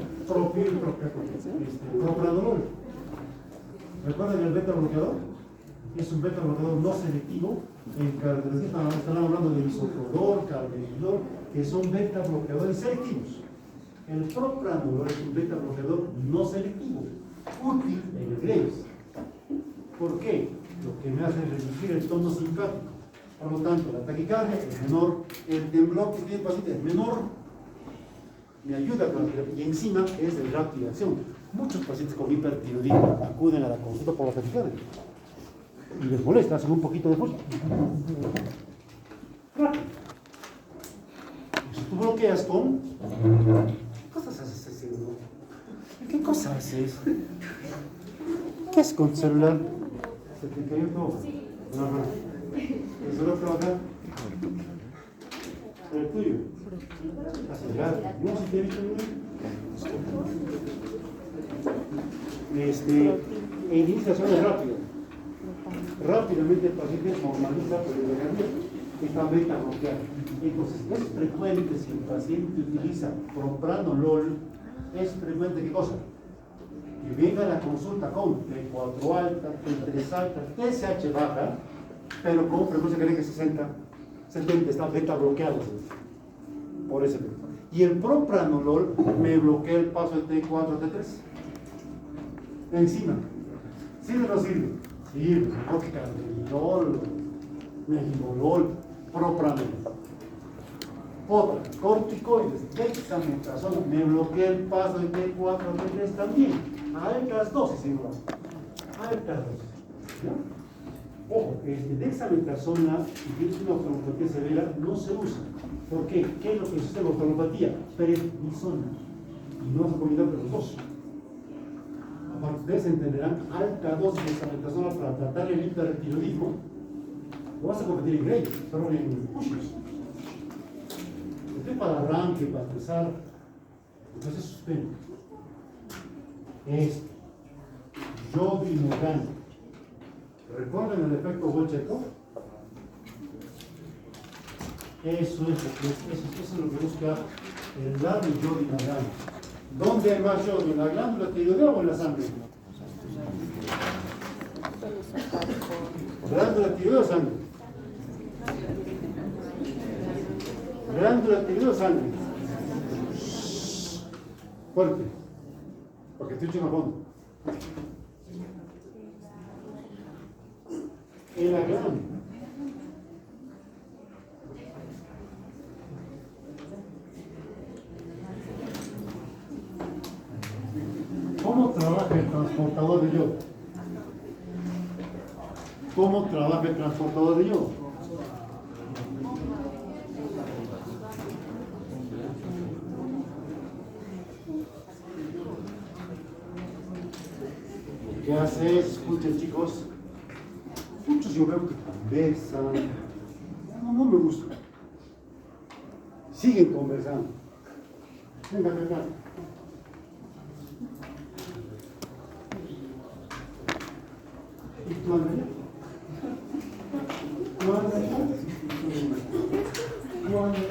propranolol. ¿Recuerdan el beta bloqueador? Es un beta bloqueador no selectivo. En características están hablando de bisoprolol, carvedilol, que son beta bloqueadores selectivos. El propranolol es un beta bloqueador no selectivo, útil en el Graves. ¿Por qué? Lo que me hace reducir el tono simpático. Por lo tanto, la taquicardia es menor, el temblor que tiene el paciente es menor, me ayuda con la terapia y encima es de rápida acción. Muchos pacientes con hipertiroidismo acuden a la consulta por la taquicardia y les molesta, hacen un poquito de fuerza. Rápido. Si tú bloqueas con... ¿Qué cosas haces ese, no? ¿Qué cosas haces? ¿Qué es con tu celular? ¿Se te cayó todo? Ajá. ¿El celular trabaja? El tuyo. Acelerado. ¿No? ¿Si te he visto bien? Iniciación es rápida. Rápidamente el paciente normaliza por el organismo. Está beta bloqueada. Entonces, es frecuente si el paciente utiliza propranolol, es frecuente ¿qué cosa? Que venga a la consulta con T4 alta, T3 alta, TSH baja, pero con frecuencia que 60, 70, está beta bloqueado por ese tema. Y el propranolol me bloquea el paso de T4 a T3. Encima, ¿sirve o no sirve? Sirve, porque carvedilol, mehibolol, propranolol. Otra, corticoides, dexametasona, me bloquea el paso de T4 a T3 también, a altas dosis, señor. Altas dosis. ¿Ya? Ojo, dexametasona, si tienes una oftalmopatía severa, no se usa. ¿Por qué? ¿Qué es lo que sucede en la oftalmopatía? Prednisona. Y no vas a combinar con los dos. Aparte, ustedes entenderán, alta dosis de dexametasona para tratar el hipertiroidismo, lo vas a convertir en Graves, perdón, en Cushing's. Para arranque, para empezar, entonces suspende. Yodinogán. ¿Recuerdan el efecto Bolchetkov? Eso es lo que busca el lado yodinogán. ¿Dónde hay más yodo? ¿En la glándula tiroidea o en la sangre? ¿Glándula tiroidea o sangre? Glándula tiroidea o sangre. Fuerte. Porque estoy echando a fondo. En la glándula. ¿Cómo trabaja el transportador de yodo? ¿Cómo trabaja el transportador de yodo? ¿Qué hace? Escuchen, chicos. Muchos yo veo que conversan. No me gusta. Siguen conversando. Venga, venga. ¿Y tú, Andrea? ¿Tú, Andrea? ¿Tú, Andrea?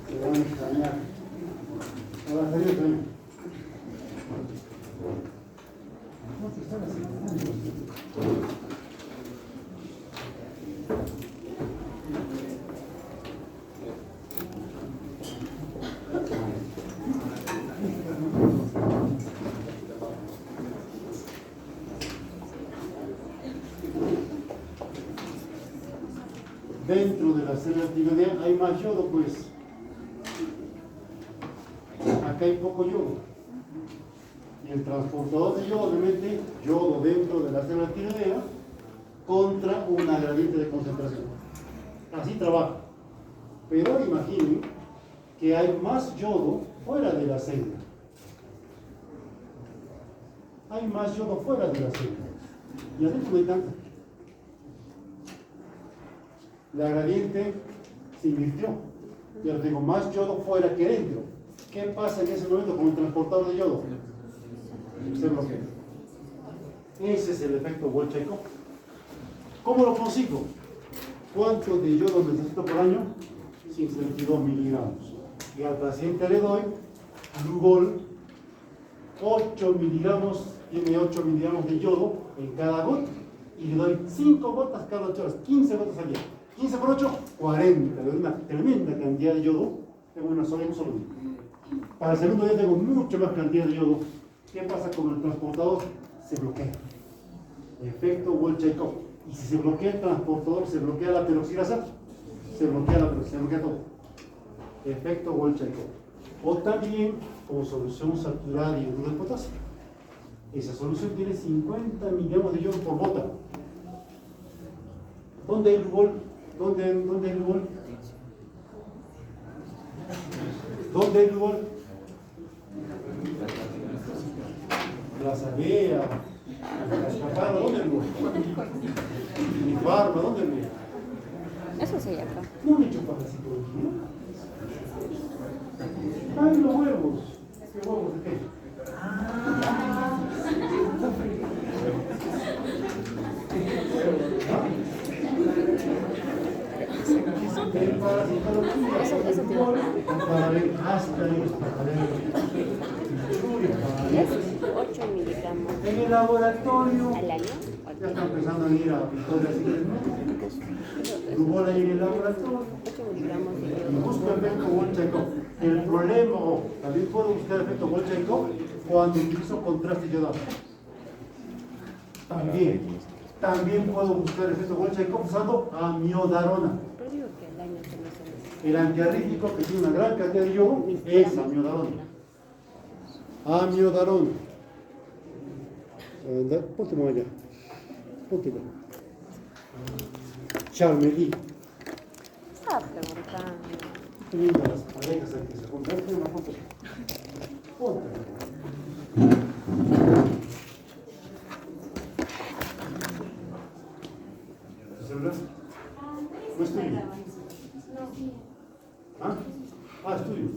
Se van a extrañar. Ahora salió también. ¿Cómo te están haciendo? Dentro de la célula tiroidea hay más yodo, pues. Acá hay poco yodo. Y el transportador de yodo, obviamente, yodo dentro de la célula tiroidea, contra una gradiente de concentración. Así trabaja. Pero ahora imaginen que hay más yodo fuera de la célula. Hay más yodo fuera de la célula. Y adentro no hay tanto. La gradiente se invirtió. Y ahora tengo más yodo fuera que dentro. ¿Qué pasa en ese momento con el transportador de yodo? Se bloquea. Ese es el efecto Bolshakov. ¿Cómo lo consigo? ¿Cuánto de yodo necesito por año? 52 miligramos. Y al paciente le doy Lugol, 8 miligramos, tiene 8 miligramos de yodo en cada gota. Y le doy 5 gotas cada 8 horas, 15 gotas al día. 15 por 8, 40. Le doy una tremenda cantidad de yodo en un solo día. Para el segundo día tengo mucha más cantidad de yodo. ¿Qué pasa con el transportador? Se bloquea. Efecto Bolshakov. Y si se bloquea el transportador, se bloquea la peroxidasa, se bloquea la peroxidasa, se bloquea todo. Efecto Bolshakov. O también como solución saturada de hidruro de potasio. Esa solución tiene 50 miligramos de yodo por gota. ¿Dónde hay el Lugol? ¿Dónde hay el Lugol? ¿Dónde hay el Lugol? La Sabea, la Escapada, ¿dónde hay el Lugol? Mi Farma, ¿dónde hay el Lugol? Eso sí, acá. No me chupas así por aquí, ¿no? ¡Ay, los huevos! ¿Qué huevos de qué? Eso tiene. Para ver ácaros, para ver ¿Ves? 8 miligramos en el laboratorio. al año. Ya están empezando a ir a Victoria Siglo. Lugol ahí en el laboratorio. 8 miligramos de Y yodo. busco efecto Bolshakov. El problema, también puedo buscar efecto Bolshakov cuando utilizo contraste yodado. También puedo buscar efecto Bolshakov usando amiodarona. Pero digo que al año se me hace. El antiarrítmico que tiene una gran cantidad de yodo es amiodarona. Amiodarona. Póntelo allá. Póntelo. Charmelí. Estaba preguntando. Teniendo las parejas aquí se juntan. Una foto. Póntelo. ¿Tu celular? ¿No es tuyo? ¿Ah? Ah, es tuyo.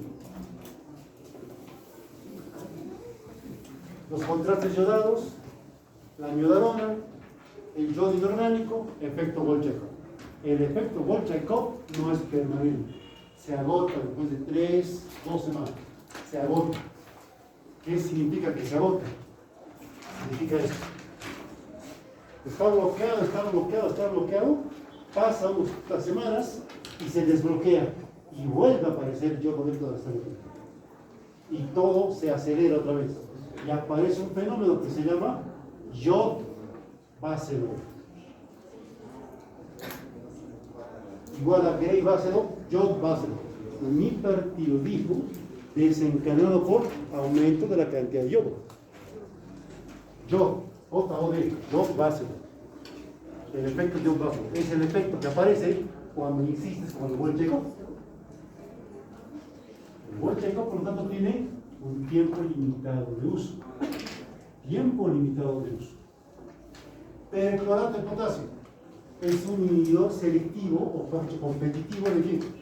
Los contrastes yodados, la amiodarona, el yodo inorgánico, efecto Bolshakov. El efecto Bolshakov no es permanente. Se agota después de 2 semanas. Se agota. ¿Qué significa que se agota? Significa esto. Está bloqueado, pasa unas semanas y se desbloquea y vuelve a aparecer yodo dentro de la sangre. Y todo se acelera otra vez. Y aparece un fenómeno que se llama yod bácelo. Igual a Gray bácelo, yod bácelo. Un hipertiroidismo desencadenado por aumento de la cantidad de yodo. J-O-D, yod bácelo. El efecto yod bácelo es el efecto que aparece cuando insistes con el Bolshakov. El Bolshakov, por lo tanto, tiene un tiempo limitado de uso. Tiempo limitado de uso. Perclorato de potasio es un inhibidor selectivo o competitivo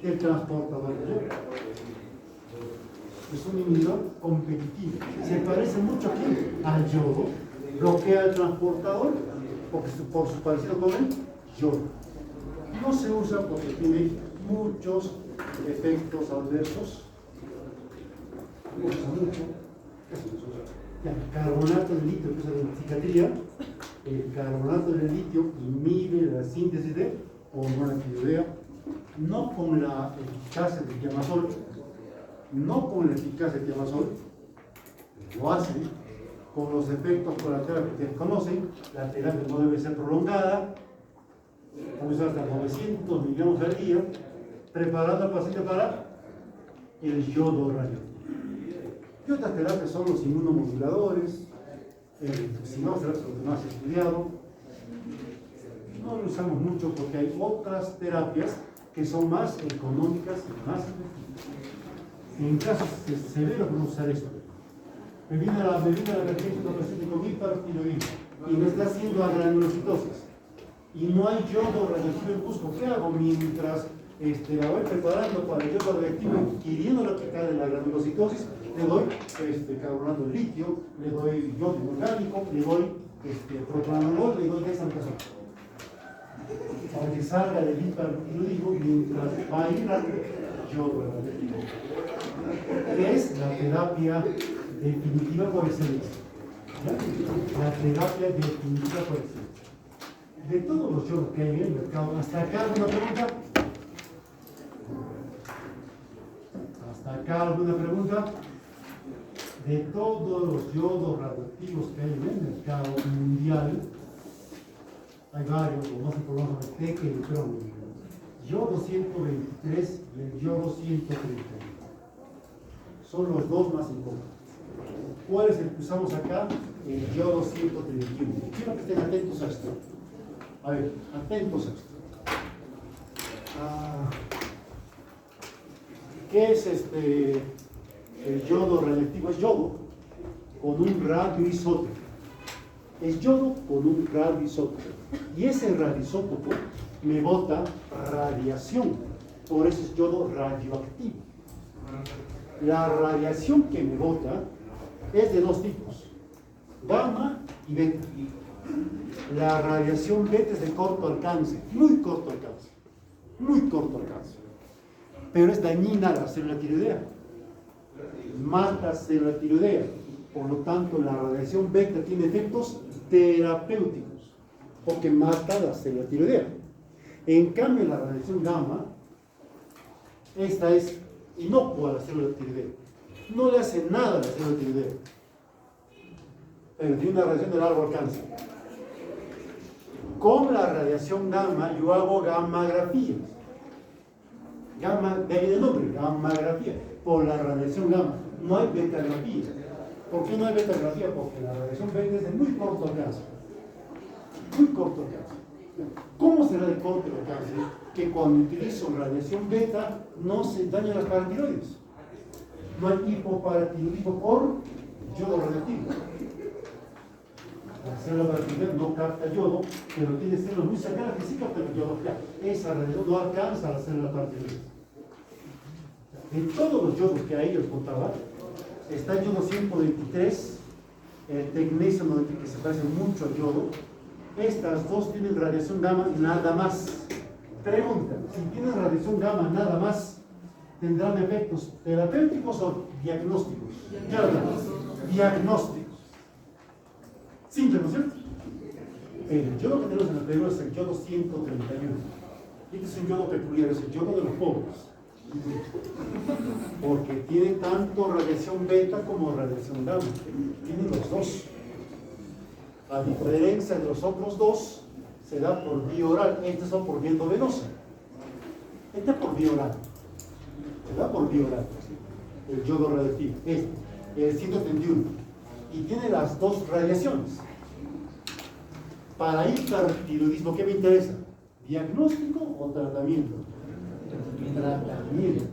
del transportador de yodo. Es un inhibidor competitivo. Se parece mucho aquí al yodo, bloquea el transportador porque por su parecido con el yodo. No se usa porque tiene muchos efectos adversos. El carbonato de litio que usa en psiquiatría, el carbonato de litio inhibe la síntesis de hormona tiroidea, no con la eficacia del tiamazol, lo hace con los efectos colaterales que ustedes conocen. La terapia no debe ser prolongada, puede usar hasta 900 miligramos al día, preparando al paciente para el yodo radioactivo. Y otras terapias son los inmunomoduladores, el rituximab, que más estudiado. no lo usamos mucho porque hay otras terapias que son más económicas y más efectivas. En casos severos podemos usar esto. Me viene la emergencia de una paciente con hipertiroidismo y me está haciendo agranulocitosis y no hay yodo radioactivo en Cusco. ¿Qué hago mientras la voy preparando para el yodo radioactivo, queriendo aplicar la granulocitosis? Le doy carbonato de litio, le doy yodo orgánico, le doy propranolol, le doy desantasol para que salga del hipertiroidismo mientras va a ir al yodo radioactivo, que es la terapia definitiva por excelencia. ¿Ya? La terapia definitiva por excelencia. De todos los yodos que hay en el mercado, hasta acá alguna pregunta. Hasta acá alguna pregunta. De todos los yodos radioactivos que hay en el mercado mundial, hay varios, o no se conocen, el TEC, el cromo, yodo 123 y el yodo 131. Son los dos más importantes. ¿Cuál es el que usamos acá? El yodo 131. Quiero que estén atentos a esto. A ver, atentos a esto. ¿Qué es el yodo radioactivo? Es yodo con un radioisótopo. Es yodo con un radioisótopo. Y ese radioisótopo me bota radiación. Por eso es yodo radioactivo. La radiación que me bota es de dos tipos, gamma y beta. La radiación beta es de corto alcance, muy corto alcance, pero es dañina a la célula tiroidea, mata célula tiroidea. Por lo tanto, la radiación beta tiene efectos terapéuticos porque mata la célula tiroidea. En cambio, la radiación gamma, esta es inocua a la célula tiroidea, no le hace nada a la célula tiroidea, pero tiene una radiación de largo alcance. Con la radiación gamma yo hago gammagrafía. Gamma, de ahí el nombre, gammagrafía, por la radiación gamma. No hay betagrafía. ¿Por qué no hay betagrafía? Porque la radiación beta es de muy corto alcance. Muy corto alcance. ¿Cómo será de corto alcance? Que cuando utilizo radiación beta no se dañan las paratiroides. No hay hipoparatiroidismo por yodo radioactivo. La célula paratiroidea no capta yodo, pero tiene células muy cercanas que sí captan el yodo. Esa radiación no alcanza a la célula paratiroidea. De todos los yodos que hay, les contaba, está el yodo 123, el tecnesio 90, que se parece mucho al yodo. Estas dos tienen radiación gamma nada más. Pregunta, si tienen radiación gamma nada más, ¿tendrán efectos terapéuticos o diagnósticos? Diagnósticos. Simple, ¿no es cierto? El yodo que tenemos en el Perú es el yodo 131. Este es un yodo peculiar, es el yodo de los pobres. Porque tiene tanto radiación beta como radiación gamma. Tiene los dos. A diferencia de los otros dos, se da por vía oral. Estos son por vía endovenosa. Este es por vía oral. Se da por vía oral. El yodo radioactivo. El 131. Y tiene las dos radiaciones. Para hipertiroidismo, ¿qué me interesa? ¿Diagnóstico o tratamiento? Tratamiento.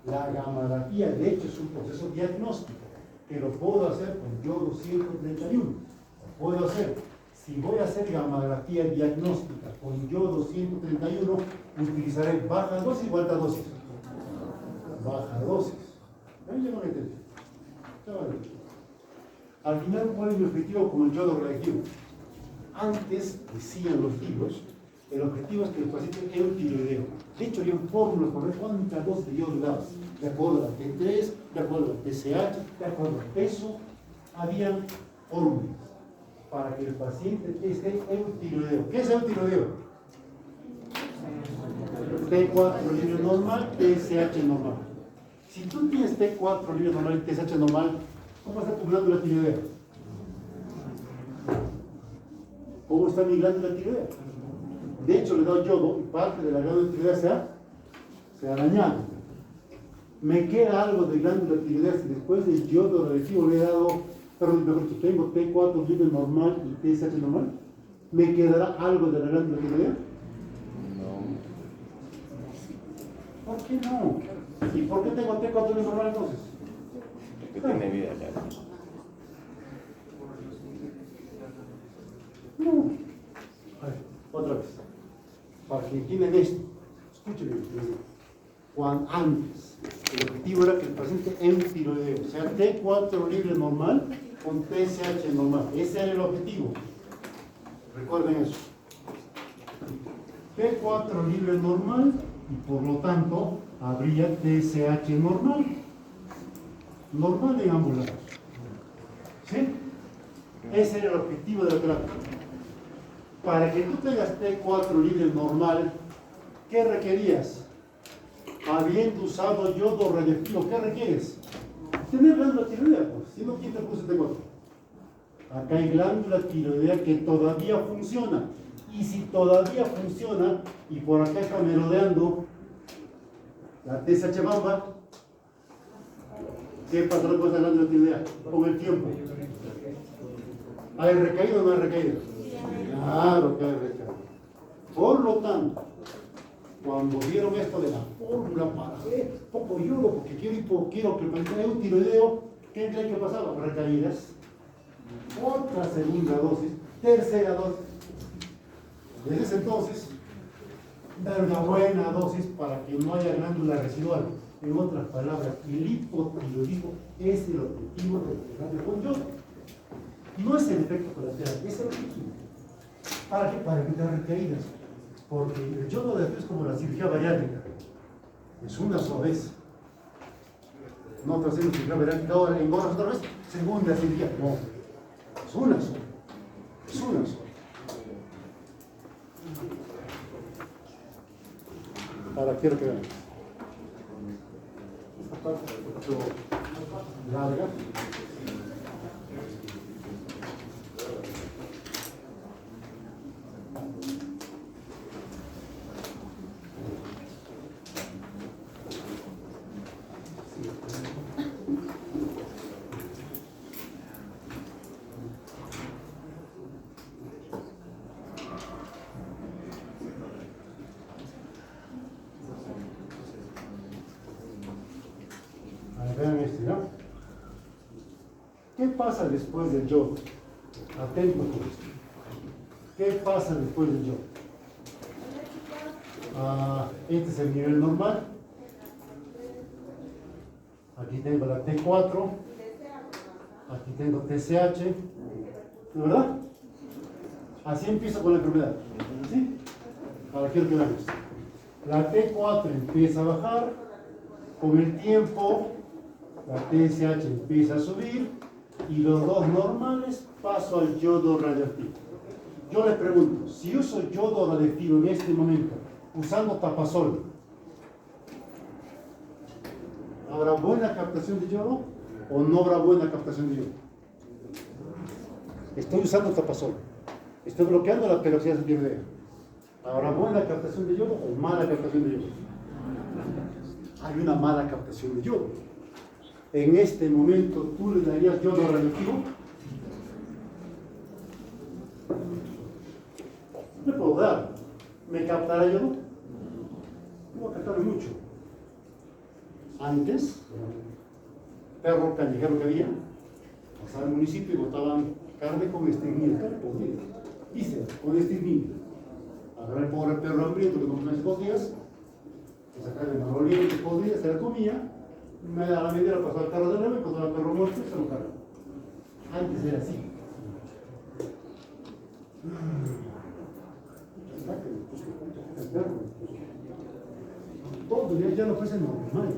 La gammagrafía, de hecho, es un proceso diagnóstico que lo puedo hacer con yodo 131. Puedo hacer, si voy a hacer gammagrafía diagnóstica con yodo 131, utilizaré baja dosis o alta dosis. Baja dosis. Ahí ya lo entendí. Al final, ¿cuál es mi objetivo con el yodo radioactivo? Antes decían los libros, el objetivo es que el paciente es eutiroideo. De hecho, había fórmulas para ver cuántas dosis de yodo le dabas, de acuerdo al T3, de acuerdo al TSH, de acuerdo al peso. Habían fórmulas para que el paciente esté eutiroideo. ¿Qué es eutiroideo? T4 libre normal, TSH normal. Si tú tienes T4 libre normal y TSH normal, ¿cómo está tu glándula tiroidea? ¿Cómo está mi glándula tiroidea? De hecho, le he dado yodo y parte de la glándula tiroidea se ha dañado. Me queda algo de glándula tiroidea si después del yodo radioactivo le he dado, perdón, mejor dicho, tengo T4 libre normal y TSH normal. ¿Me quedará algo de la glándula tiroidea? No. ¿Por qué no? ¿Y por qué tengo T4 normal entonces? Que tiene vida ya. No. A ver, otra vez. Para que entiendan esto, escúchenme. Cuando antes, el objetivo era que el paciente eutiroideo, o sea, T4 libre normal con TSH normal. Ese era el objetivo. Recuerden eso. T4 libre normal y por lo tanto habría TSH normal. Normal en ambos lados. ¿Sí? Ese era el objetivo de la terapia. Para que tú tengas T4 libre normal, ¿qué requerías? Habiendo usado yodo radioactivo, ¿qué requieres? Tener glándula tiroidea, pues. Si no, ¿quién te puso T4? Acá hay glándula tiroidea que todavía funciona. Y si todavía funciona, y por acá está merodeando la TSH bamba, ¿qué pasará con esa glándula tiroidea? Con el tiempo. ¿Hay recaído o no hay recaído? Claro que hay recaído. Por lo tanto, cuando vieron esto de la fórmula para ver poco yodo, porque quiero que el paciente eutiroideo, ¿qué creen que pasaba? Recaídas. Otra segunda dosis, tercera dosis. Desde ese entonces, dar una buena dosis para que no haya glándula residual. En otras palabras, el hipotiroidismo es el objetivo de la terapia con yodo. No es el efecto colateral, es el objetivo. ¿Para qué? Para evitar recaídas. Porque el yodo de es como la cirugía bariátrica. Es una sola vez. No te hacemos cirugía bariátrica, ahora engordas otra vez, segunda cirugía. No. Es una sola. Es una sola. Ahora quiero que vean. Esta parte es un poquito larga. Vean este, ¿no? ¿Qué pasa después del yodo? Atento con esto. ¿Qué pasa después del yodo? Este es el nivel normal. Aquí tengo la T4. Aquí tengo TSH. ¿De verdad? Así empiezo con la enfermedad. ¿Sí? Ahora quiero que vean esto. La T4 empieza a bajar. Con el tiempo, la TSH empieza a subir y los dos normales paso al yodo radioactivo. Yo les pregunto, si uso yodo radioactivo en este momento, usando tapasol, ¿habrá buena captación de yodo o no habrá buena captación de yodo? Estoy usando tapasol. Estoy bloqueando la peroxidasa tiroidea. ¿Habrá buena captación de yodo o mala captación de yodo? Hay una mala captación de yodo. En este momento, ¿tú le darías yodo radioactivo? Le puedo dar. ¿Me captará yodo? No va a captar mucho. Antes, perro callejero que había, pasaba al municipio y botaban carne con esternina, carne podrida, vísceras con esternina. Agarrar el pobre perro hambriento que comió hace 2 días, que sacaba el maloliente podrida, se la comía, a la media la pasaba al carro de nuevo y encontraba el perro muerto y se lo cargaba. Antes era así. Todo ya no parece normal.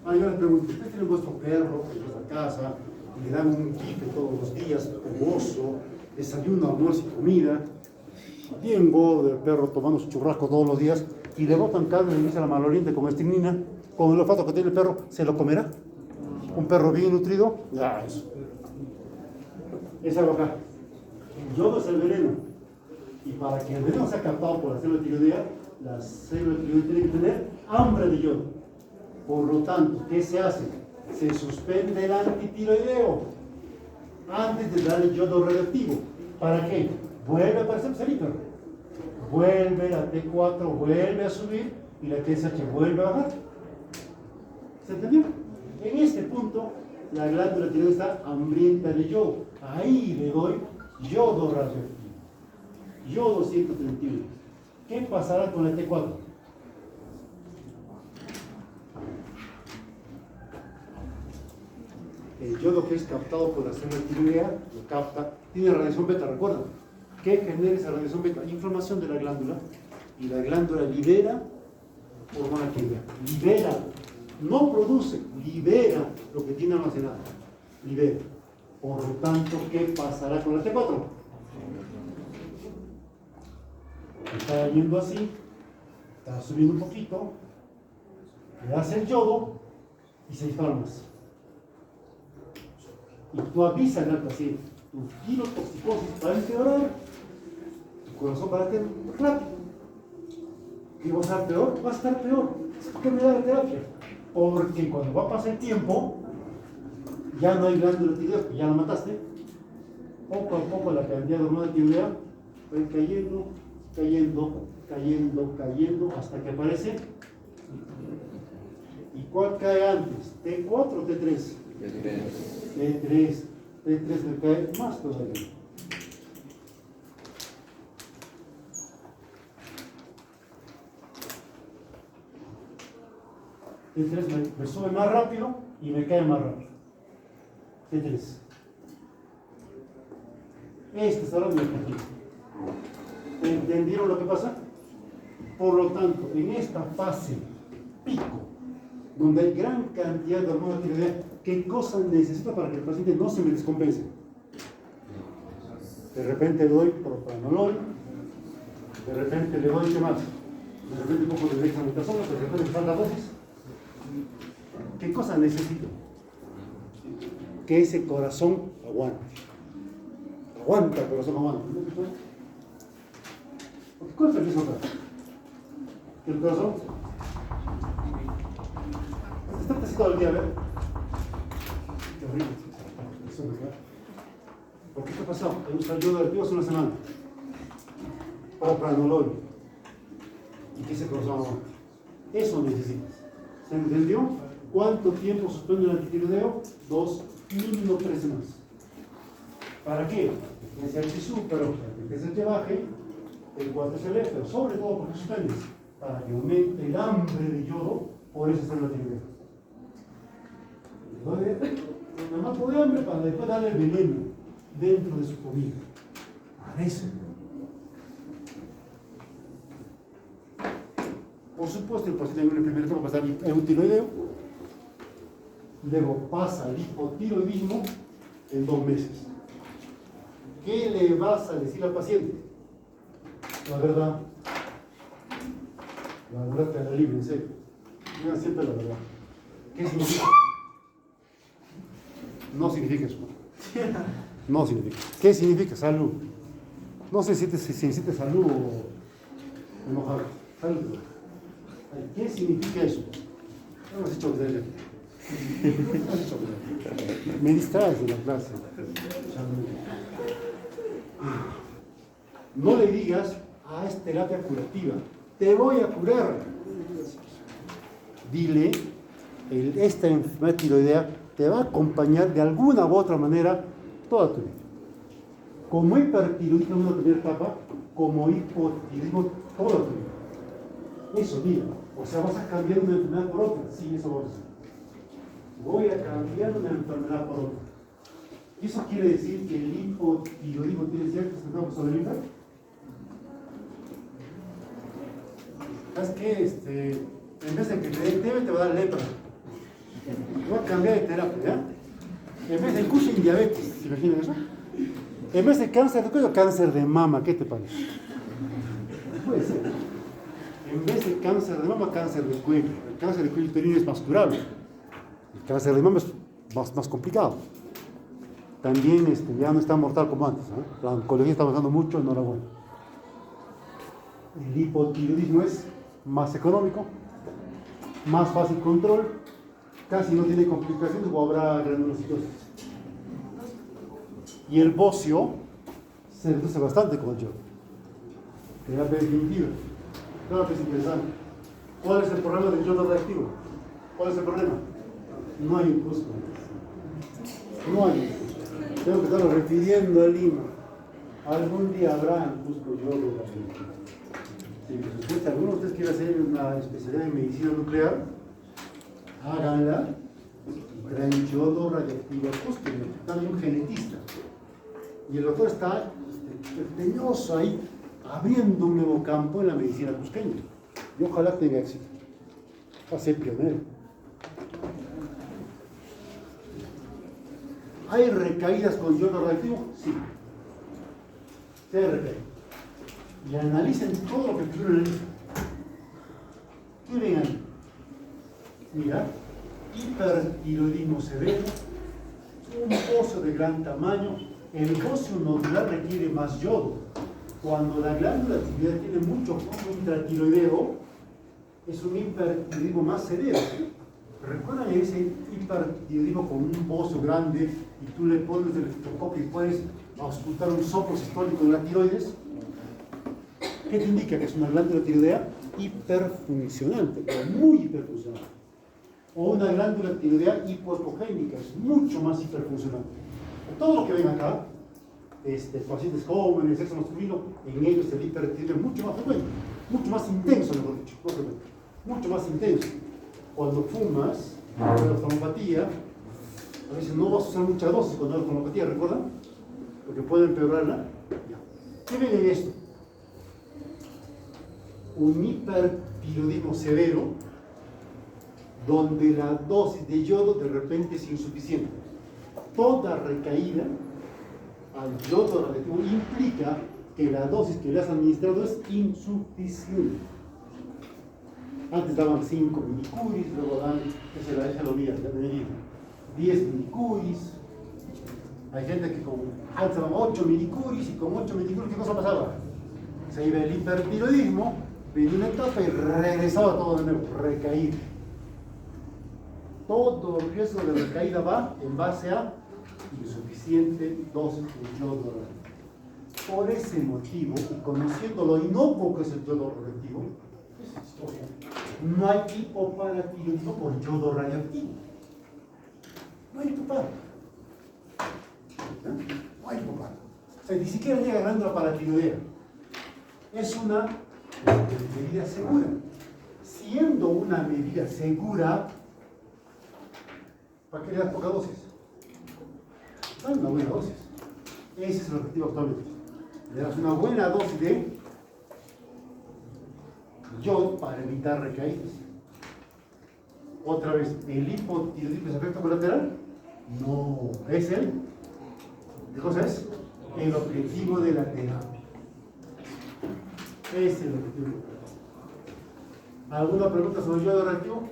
Yo les pregunto, ¿ustedes tienen vuestro perro en vuestra casa y le dan un kit todos los días, jugoso, desayuno, almuerzo y comida? Bien gordo el perro tomando su churrasco todos los días y le botan carne y le dice la maloliente con estrinina, con el olfato que tiene el perro, ¿se lo comerá? Un perro bien nutrido, ya eso. Es algo acá. El yodo es el veneno. Y para que el veneno sea captado por la célula tiroidea, la célula tiroidea tiene que tener hambre de yodo. Por lo tanto, ¿qué se hace? Se suspende el antitiroideo antes de darle yodo radioactivo. ¿Para qué? vuelve a aparecer cerito. Vuelve la T4, vuelve a subir y la TSH vuelve a bajar. ¿Se entendió? En este punto, la glándula tiroides está hambrienta de yodo. Ahí le doy yodo radioactivo. Yodo 131. ¿Qué pasará con la T4? El yodo que es captado por la célula tiroidea lo capta, tiene radiación beta, recuerda. ¿Qué genera esa radiación beta? Inflamación de la glándula, y la glándula libera hormona tiroidea. Libera, no produce, libera lo que tiene almacenado. Libera. Por lo tanto, ¿qué pasará con la T4? Está yendo así, está subiendo un poquito, le hace el yodo y se dispara más. Y tú avisas al paciente, tu girotoxicosis va a empeorar, tu corazón va a tener rápido. ¿Qué va a estar peor? Va a estar peor. ¿Por qué me da la terapia? Porque cuando va a pasar el tiempo, ya no hay glándula tiroidea, ya la mataste. Poco a poco la cantidad de hormona tiroidea va a ir cayendo, cayendo, cayendo, cayendo, hasta que aparece. ¿Y cuál cae antes? ¿T4 o T3? T3 me cae más todavía. T3 me sube más rápido y me cae más rápido. T3. Este es ahora mi objetivo. ¿Entendieron lo que pasa? Por lo tanto, en esta fase pico, donde hay gran cantidad de hormona tiroidea, ¿qué cosa necesito para que el paciente no se me descompense? De repente le doy propranolol, de repente le doy, ¿qué más? De repente un poco de dexametasona, de repente me falta dosis. ¿Qué cosa necesito? Que ese corazón aguante. Aguanta el corazón, aguanta. ¿Cuál es el riesgo acá? ¿Que el corazón? Está así todo el día, a ver. Qué horrible. Eso es verdad. ¿Por qué ha pasado? Hay un yodo radioactivo hace una semana. Propranolol. Y que ese corazón aguante. Eso necesitas. ¿Se entendió? ¿Cuánto tiempo suspende el antitiroideo? 2, mínimo 3 semanas. ¿Para qué? Que sea el súper, que se te baje, el 4 se eleve, pero sobre todo porque suspendes, para que aumente el hambre de yodo, por eso está en la tiroidea. Nada más por hambre para después darle el veneno dentro de su comida. Para eso. Por supuesto, el paciente en el primer etapa pasa el eutiroideo, luego pasa el hipotiroidismo en 2 meses. ¿Qué le vas a decir al paciente? La verdad te la libre, en serio. Digan siempre la verdad. ¿Qué significa? No significa eso. No significa. ¿Qué significa? Salud. No sé si necesitas salud o enojado. Salud. ¿Qué significa eso? No has hecho que me distraes de la clase. No le digas, es terapia curativa, te voy a curar. Dile, esta enfermedad tiroidea te va a acompañar de alguna u otra manera toda tu vida. Como hipertiroidismo en una primera etapa, como hipotiroidismo toda tu vida. Eso, diga. O sea, vas a cambiar una enfermedad por otra. Sí, eso va a decir. Voy a cambiar una enfermedad por otra. ¿Eso quiere decir que el hipotiroidismo tiene ciertos efectos sobre el hiper? ¿Sabes qué? En vez de que te den TB, te va a dar lepra. Te va a cambiar de terapia, ¿ya? En vez de Cushing, diabetes. ¿Se imaginan eso? En vez de cáncer de cuello, cáncer de mama. ¿Qué te parece? Puede ser. En vez de cáncer de mama, cáncer de cuello. El cáncer de cuello uterino es más curable. El cáncer de mama es más complicado. También ya no es tan mortal como antes. La oncología está avanzando mucho, enhorabuena. El hipotiroidismo es más económico, más fácil control, casi no tiene complicaciones o habrá granulocitosis. Y el bocio se reduce bastante con el yodo. Terapia definitiva. Claro que es interesante. ¿Cuál es el problema del yodo reactivo? ¿Cuál es el problema? No hay un Cusco. No hay un Cusco. Tengo que estarlo refiriendo a Lima. Algún día habrá en Cusco yodo reactivo. Si alguno de ustedes quiere hacer una especialidad en medicina nuclear, háganla y traen yodo radioactivo a Cusco. También un genetista. Y el doctor está empeñoso ahí, abriendo un nuevo campo en la medicina cusqueña. Y ojalá tenga éxito. Va a ser pionero. ¿Hay recaídas con yodo radioactivo? Sí. Sí hay recaídas. Y analicen todo lo que escribieron en el libro. ¿Qué ven ahí? Mira, hipertiroidismo severo, un pozo de gran tamaño. El bocio nodular requiere más yodo. Cuando la glándula tiroidea tiene mucho fondo intratiroideo, es un hipertiroidismo más severo. ¿Recuerdan ese hipertiroidismo con un pozo grande y tú le pones el estetoscopio y puedes auscultar un soplo sistólico de la tiroides? ¿Qué te indica? Que es una glándula tiroidea hiperfuncionante, pero muy hiperfuncionante. O una glándula tiroidea hipoepogénica, es mucho más hiperfuncionante. Todo lo que ven acá, pacientes jóvenes, sexo masculino, en ellos el hipertiroidismo es mucho más frecuente, mucho más intenso, mejor dicho, no frecuente, mucho más intenso. Cuando fumas, la oftalmopatía, a veces no vas a usar mucha dosis cuando hay oftalmopatía, ¿recuerdan? Porque puede empeorarla. ¿Qué ven en esto? Un hipertiroidismo severo, donde la dosis de yodo de repente es insuficiente. Toda recaída al yodo radioactivo implica que la dosis que le has administrado es insuficiente. Antes daban 5 milicuris, luego dan, esa lo vi, 10 milicuris. Hay gente que alzaban 8 milicuris y con 8 milicuris, ¿qué cosa pasaba? Se iba el hipertiroidismo, venía una etapa y regresaba todo de nuevo, recaída. Todo el riesgo de recaída va en base a insuficiente dosis de yodo radioactivo. Por ese motivo, y conociendo lo inocuo que es el yodo radioactivo, es historia. No hay hipoparatiroidismo por yodo radioactivo. No hay hipoparo. No hay hipoparo. O sea, ni siquiera llega a glándula paratiroidea. Es una medida segura. Siendo una medida segura, ¿para qué le das poca dosis? Dale una buena dosis. Ese es el objetivo actualmente. Le das una buena dosis de yodo para evitar recaídas. Otra vez, ¿el hipotiroidismo es efecto colateral? No, es el. ¿Qué cosa es? El objetivo de la terapia. Es el objetivo. ¿Alguna pregunta sobre el yodo radioactivo?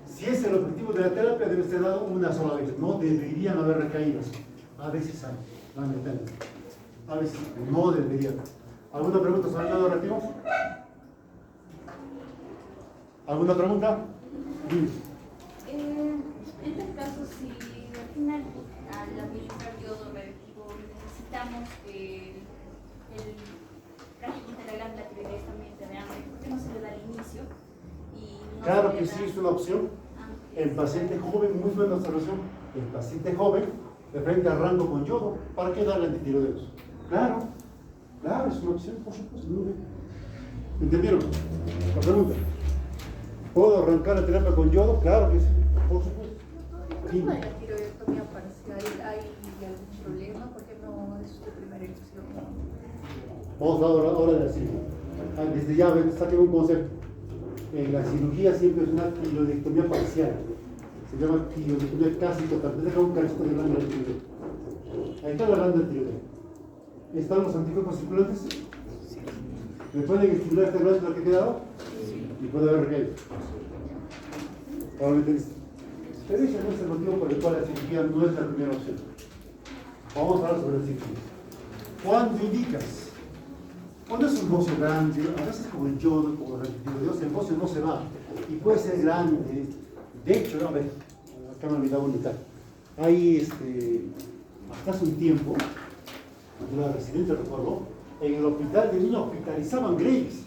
Si es el objetivo de la terapia, debe ser dado una sola vez. No deberían haber recaídas. A veces hay, lamentablemente. A veces no deberían. ¿Alguna pregunta sobre el yodo radioactivo? ¿Alguna pregunta? Dime. En este caso, si al final al administrar yodo radioactivo necesitamos el tránsito de la glándula tiroides también de hambre, ¿por qué no se le da al inicio? Y no Claro que sí, es una opción. El paciente joven, muy buena observación, el paciente joven, de frente al rango con yodo, ¿para qué darle antitiroideos? Claro, es una opción, por supuesto. Muy bien. ¿Entendieron? La pregunta. ¿Puedo arrancar la terapia con yodo? Claro que sí, por supuesto. ¿Por qué no hay la tiroidectomía parcial? ¿Hay algún problema? ¿Por qué no es su primera elección? Vamos a hablar ahora de la cirugía. Desde ya saquen un concepto. En la cirugía siempre es una tiroidectomía parcial. Se llama tiroidectomía casi total. Deja un cachito de glándula tiroidea. Ahí está la glándula tiroidea. ¿Están los anticuerpos circulantes? ¿Me pueden estimular esta glándula que ha quedado? Y puede haber recaído. Probablemente listo. Pero ese no es el motivo por el cual la cirugía no es la primera opción. Vamos a hablar sobre la cirugía. ¿Cuándo indicas? Cuando es un bocio grande, a veces como el yodo, como el radioactivo, el bocio no se va. Y puede ser grande. De hecho, a ver, acá me he olvidado un detalle. Hay hasta hace un tiempo, de la residencia, recuerdo, en el hospital de niños hospitalizaban Graves.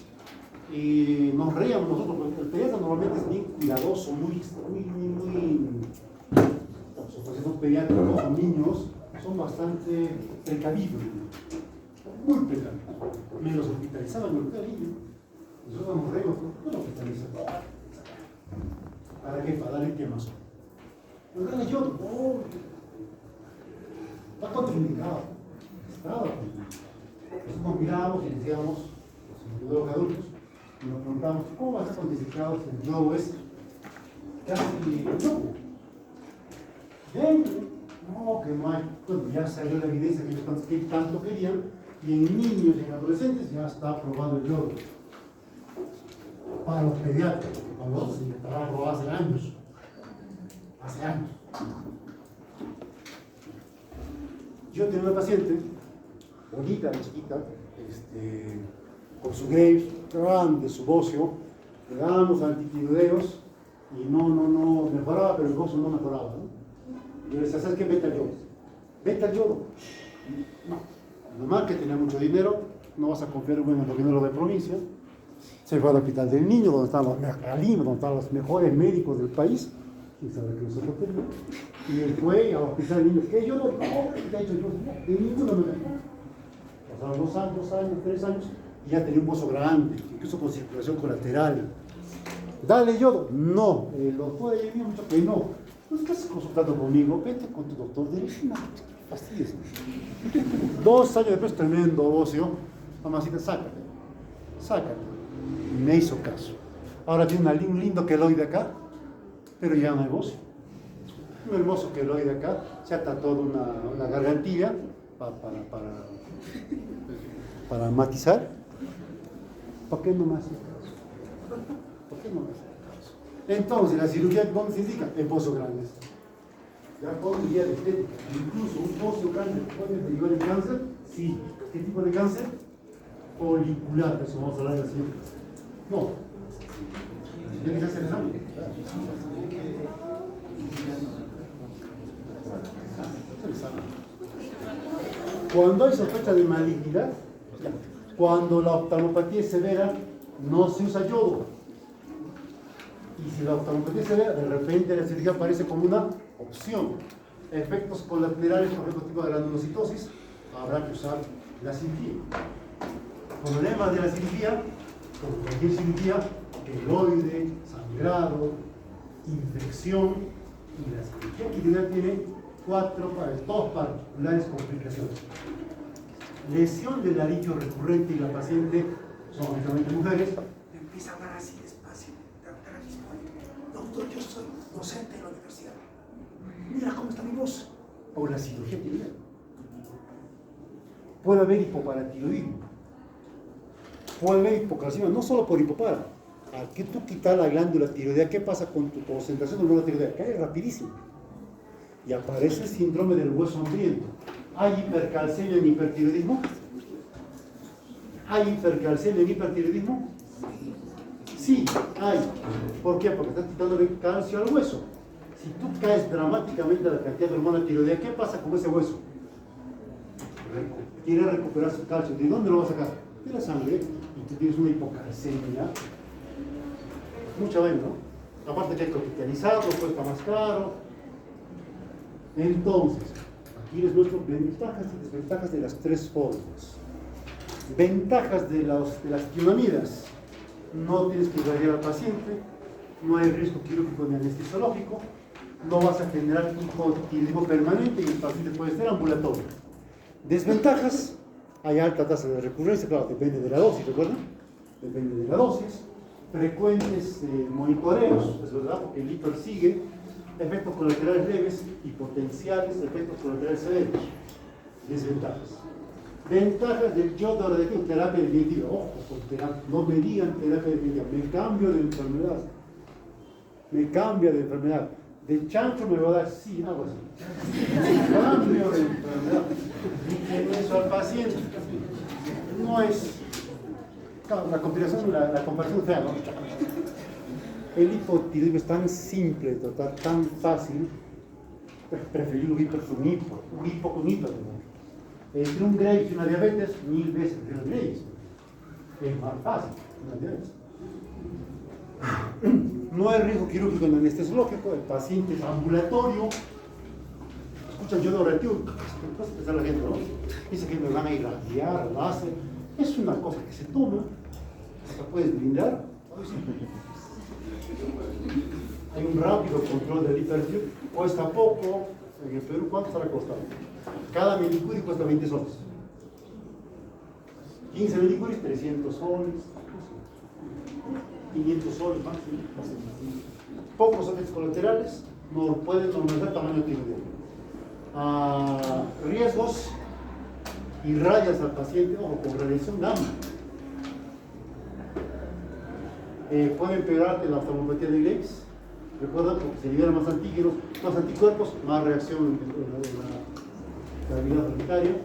Y nos reíamos nosotros, porque el pediatra normalmente es bien cuidadoso, muy los pediatras con niños son bastante precavidos, muy precavidos. Me los hospitalizaban en el hospital de niños. Nosotros nos reímos, ¿por qué lo hospitalizan? ¿Para qué? Para darle quemazón. Pero dale yo, no. Está contraindicado. Estaba contraindicado. Entonces nos mirábamos y decíamos, los adultos, y nos preguntamos, ¿cómo va a estar contraindicado si el yodo es casi yodo? Bien, no, que no hay. Bueno, ya salió la evidencia que tanto querían, y en niños y en adolescentes ya está aprobado el yodo. Para los pediatras, porque para los otros estaba aprobado hace años. Hace años. Yo tenía una paciente, bonita, chiquita, con su Graves, grande, su bocio, le dábamos antitiroideos y no mejoraba, pero el bocio no mejoraba, ¿no? Yo le decía, ¿sabes qué? Vete al yodo. Vete al yodo. No, nomás que tenía mucho dinero, no vas a confiar en lo que no lo de provincia. Se fue al hospital del niño, donde estaban los mejores médicos del país, y sabe que nosotros teníamos. Y él fue al hospital del niño, ¿qué yo no? No, ya he hecho yo, de ninguno me lo. Pasaron 2 años, 3 años, y ya tenía un bozo grande, incluso con circulación colateral. Dale yodo. No, el doctor de me dijo que no. No estás consultando conmigo, vete con tu doctor de medicina. Fastidies. 2 años después, tremendo bocio. Mamacita, sácate. Y me hizo caso. Ahora tiene un lindo queloide acá, pero ya no hay bocio. Un hermoso queloide acá, se ha tatuado una gargantilla para matizar. ¿Por qué no me hace caso? ¿Por qué no me hace caso? Entonces, la cirugía, ¿dónde se indica? En bocio grandes. Ya con guía de estética. Incluso un bocio grande puede derivar en cáncer. Sí. ¿Qué tipo de cáncer? Folicular, eso vamos a hablar así. No. Tiene que hacer el examen. Cuando hay sospecha de malignidad, cuando la oftalmopatía es severa, no se usa yodo. Y si la oftalmopatía es severa, de repente la cirugía aparece como una opción. Efectos colaterales, por ejemplo, tipo de granulocitosis, habrá que usar la cirugía. Problemas de la cirugía, como cualquier cirugía, queloide, sangrado, infección, y la cirugía quirúrgica tiene 2 particulares complicaciones. Lesión del arillo recurrente y la paciente, son habitualmente mujeres, empieza a hablar así despacio. Doctor, yo soy docente de la universidad. Mira cómo está mi voz. Por la cirugía quirúrgica. Puede haber hipoparatiroidismo. Puede haber hipocalcemia, no solo por hipopara. Al que tú quitas la glándula tiroidea, ¿qué pasa con tu concentración de hormona tiroidea? Cae rapidísimo. Y aparece el síndrome del hueso hambriento. ¿Hay hipercalcemia en hipertiroidismo? ¿Hay hipercalcemia en hipertiroidismo? Sí, hay. ¿Por qué? Porque estás quitándole calcio al hueso. Si tú caes dramáticamente la cantidad de hormona tiroidea, ¿qué pasa con ese hueso? Quiere recuperar su calcio. ¿De dónde lo va a sacar? De la sangre. Y tú tienes una hipocalcemia. Mucha vaina, ¿no? Aparte que hay que hospitalizarlo, cuesta más caro. Entonces, aquí les muestro ventajas y desventajas de las 3 formas. Ventajas de las quinamidas. No tienes que irradiar al paciente, no hay riesgo quirúrgico ni anestesiológico, no vas a generar hipotiroidismo permanente y el paciente puede ser ambulatorio. Desventajas, hay alta tasa de recurrencia, claro, depende de la dosis, ¿recuerdan? Depende de la dosis. Frecuentes monitoreos, es verdad, porque el hiper sigue. Efectos colaterales leves y potenciales efectos colaterales severos. Desventajas. Ventajas del yodo radioactivo, terapia definitiva. Ojo, no me digan terapia definitiva. Me cambio de enfermedad. De chancho me va a dar, sí, algo así. Cambio de enfermedad. Y eso al paciente no es. Claro, la comparación es fea, ¿no? El hipotiroidismo es tan simple de tratar, tan fácil. Preferir un hipo con hipo, un hipo con hipo. Entre un Graves y una diabetes, 1000 veces el Graves. Es más fácil, una diabetes. No hay riesgo quirúrgico en anestesiológico, el paciente es ambulatorio. Escuchan yodo radioactivo, entonces pensar la gente, ¿no? Dice que me van a irradiar, láser. Es una cosa que se toma, se puedes brindar. Hay un rápido control del hipertensión, cuesta poco. En el Perú, ¿cuánto estará costando? Cada milicuri cuesta 20 soles. 15 milicuris, 300 soles. 500 soles máximo. Pocos efectos colaterales, no pueden normalizar tamaño tiroideo. Riesgos, irradias al paciente, ojo, con radiación gamma. Puede empeorarte la oftalmopatía de Graves. Recuerda, porque se liberan más antígenos, más anticuerpos, más reacción en la cavidad planetaria.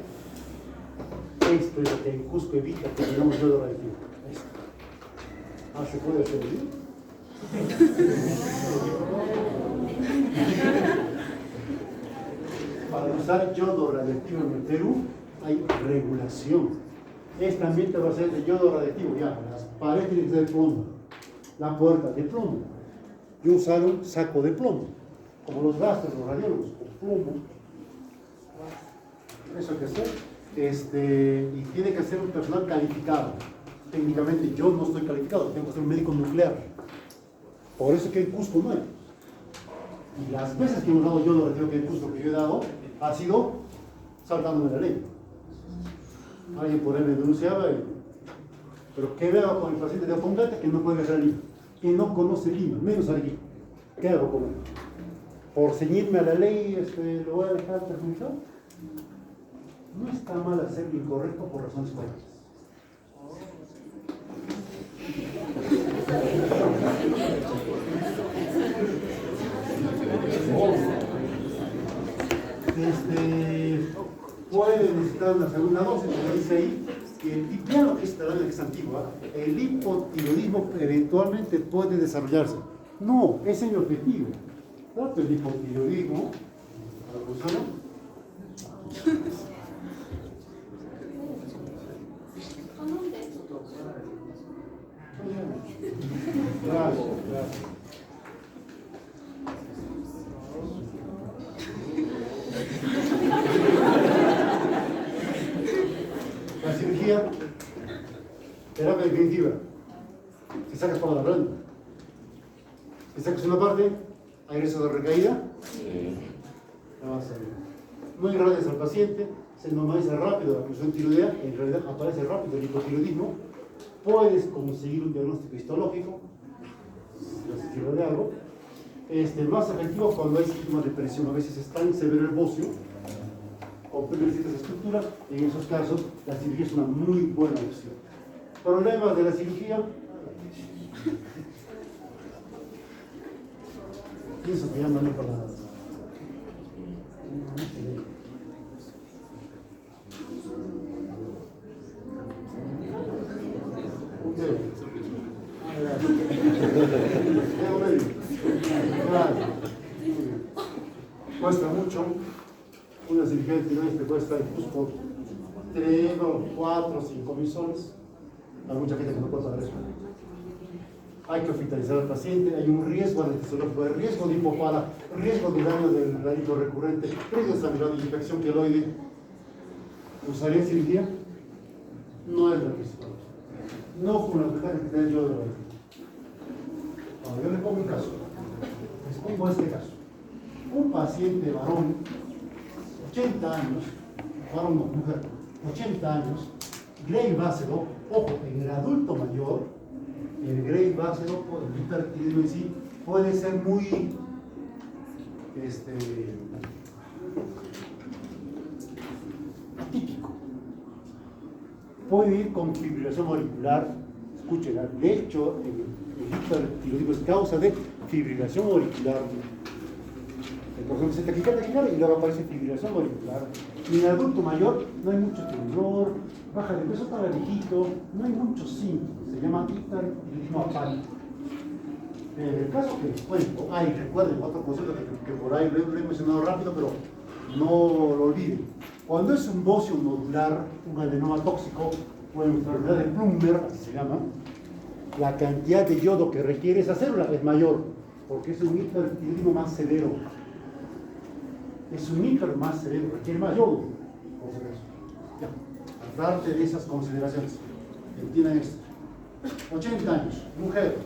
Esto en Cusco evita que tengamos yodo radioactivo. ¿Se puede hacer bien? Para usar yodo radioactivo en el Perú hay regulación. Este ambiente va a ser de yodo radioactivo, ya, las paredes tienen que ser de plomo, la puerta de plomo. Yo usaron saco de plomo, como los gastos, los radiólogos, con plomo. Eso hay que hacer. Y tiene que ser un personal calificado. Técnicamente yo no estoy calificado, tengo que ser un médico nuclear. Por eso que en Cusco no hay. Y las veces que hemos dado yo lo retiro que en Cusco que yo he dado, ha sido saltándome la ley. Alguien por ahí me denunciaba, pero ¿qué hago con el paciente de Afondate que no puede viajar a Lima? Que no conoce Lima, menos Arequipa. ¿Qué hago con él? ¿Por ceñirme a la ley lo voy a dejar perjudicado? No está mal hacer lo incorrecto por razones correctas. Puede necesitar una segunda dosis, como dice ahí, y claro que esta es antigua, el hipotiroidismo eventualmente puede desarrollarse. No, ese es mi objetivo. Trato el hipotiroidismo, gracias, gracias. La cirugía, terapia definitiva. Si sacas toda la planta, si sacas una parte, hay riesgo de recaída. No irradias al paciente, se normaliza rápido la función tiroidea, en realidad aparece rápido el hipotiroidismo. Puedes conseguir un diagnóstico histológico, si sirve de algo. Más efectivo cuando hay síntomas de presión, a veces es tan severo el bocio, comprime ciertas estructuras, en esos casos la cirugía es una muy buena opción. Problemas de la cirugía. Pienso que ya no hay para nada. Cuesta mucho. Una cirugía de tiroides te cuesta incluso 3, 4, 5 mil soles. Hay mucha gente que no puede pagar eso. Hay que hospitalizar al paciente, hay un riesgo anestesiológico, hay riesgo de hipopara, riesgo de daño del radito recurrente, riesgo de sangrado, infección queloide. ¿Usaría cirugía? No es la principal. No con la ventaja que tenía yo de la vida. Yo les pongo un caso. Les pongo este caso. Un paciente varón, 80 años, varón no, mujer, 80 años, Graves ácido, ojo, en el adulto mayor, el Graves ácido, el hipertiroidismo en sí, puede ser muy atípico. Puede ir con fibrilación auricular, escuchen, de hecho, el hipertiroidismo es causa de fibrilación auricular. Por ejemplo, se taquicardia y luego aparece fibrilación auricular. Y en el adulto mayor no hay mucho temblor, baja de peso para viejito, no hay muchos síntomas, se llama hipertiroidismo apático. El caso que les cuento, recuerden otro concepto que por ahí lo he mencionado rápido, pero no lo olviden. Cuando es un bocio nodular, un adenoma tóxico o enfermedad de Plummer, así se llama, la cantidad de yodo que requiere esa célula es mayor, porque es un hipertiroidismo más severo. Es un hiper más severo, requiere más yodo. Ya, aparte de esas consideraciones, entiendan esto. 80 años, mujer,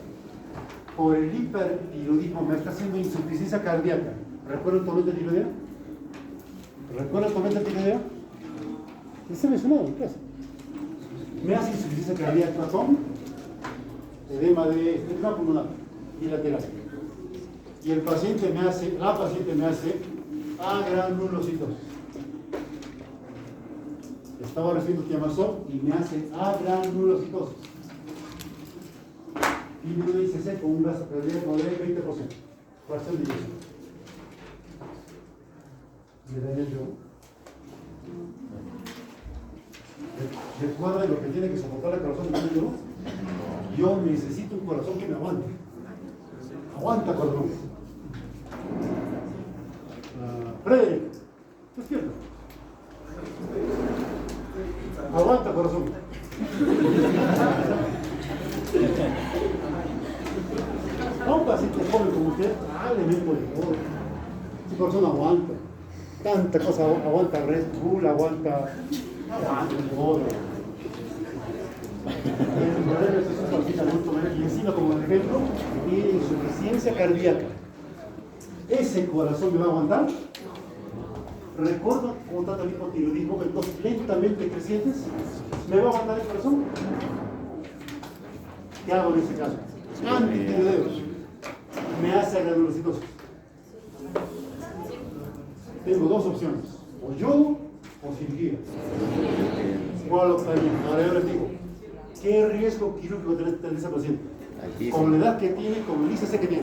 por el hipertiroidismo me está haciendo insuficiencia cardíaca. ¿Recuerda el tormento de tiroidea? ¿Recuerda el tormento de tiroidea? ¿Se mencionó en clase? Me hace insuficiencia cardíaca, razón, edema de edema pulmonar bilateral. Y el paciente me hace, la paciente me hace agranulocitos. Estaba recibiendo tiamazol y me hace agranulocitos. Y uno dice con un gasto cardíaco de 20%. Fracción de 10. ¿Me daría yo? ¿Recuerden lo que tiene que soportar el corazón de yo? Yo necesito un corazón que me aguante. Aguanta, corazón. Frederick, despierta. Aguanta, corazón. A un paciente joven como usted, probablemente por el favor. Esa persona aguanta. Tanta cosa aguanta Red Bull, aguanta el modo. Y encima, como ejemplo, tiene insuficiencia cardíaca. ¿Ese corazón me va a aguantar? ¿Recuerdo cómo trata el hipotiroidismo en dos lentamente crecientes? ¿Me va a aguantar el corazón? ¿Qué hago en ese caso? Antitiroideos. Me hace granulocitosis. Tengo dos opciones, o yodo o cirugía. ¿Cuál optaría? Ahora yo les digo, ¿qué riesgo quirúrgico tiene esa paciente? Con la edad que tiene, con el ICC que tiene.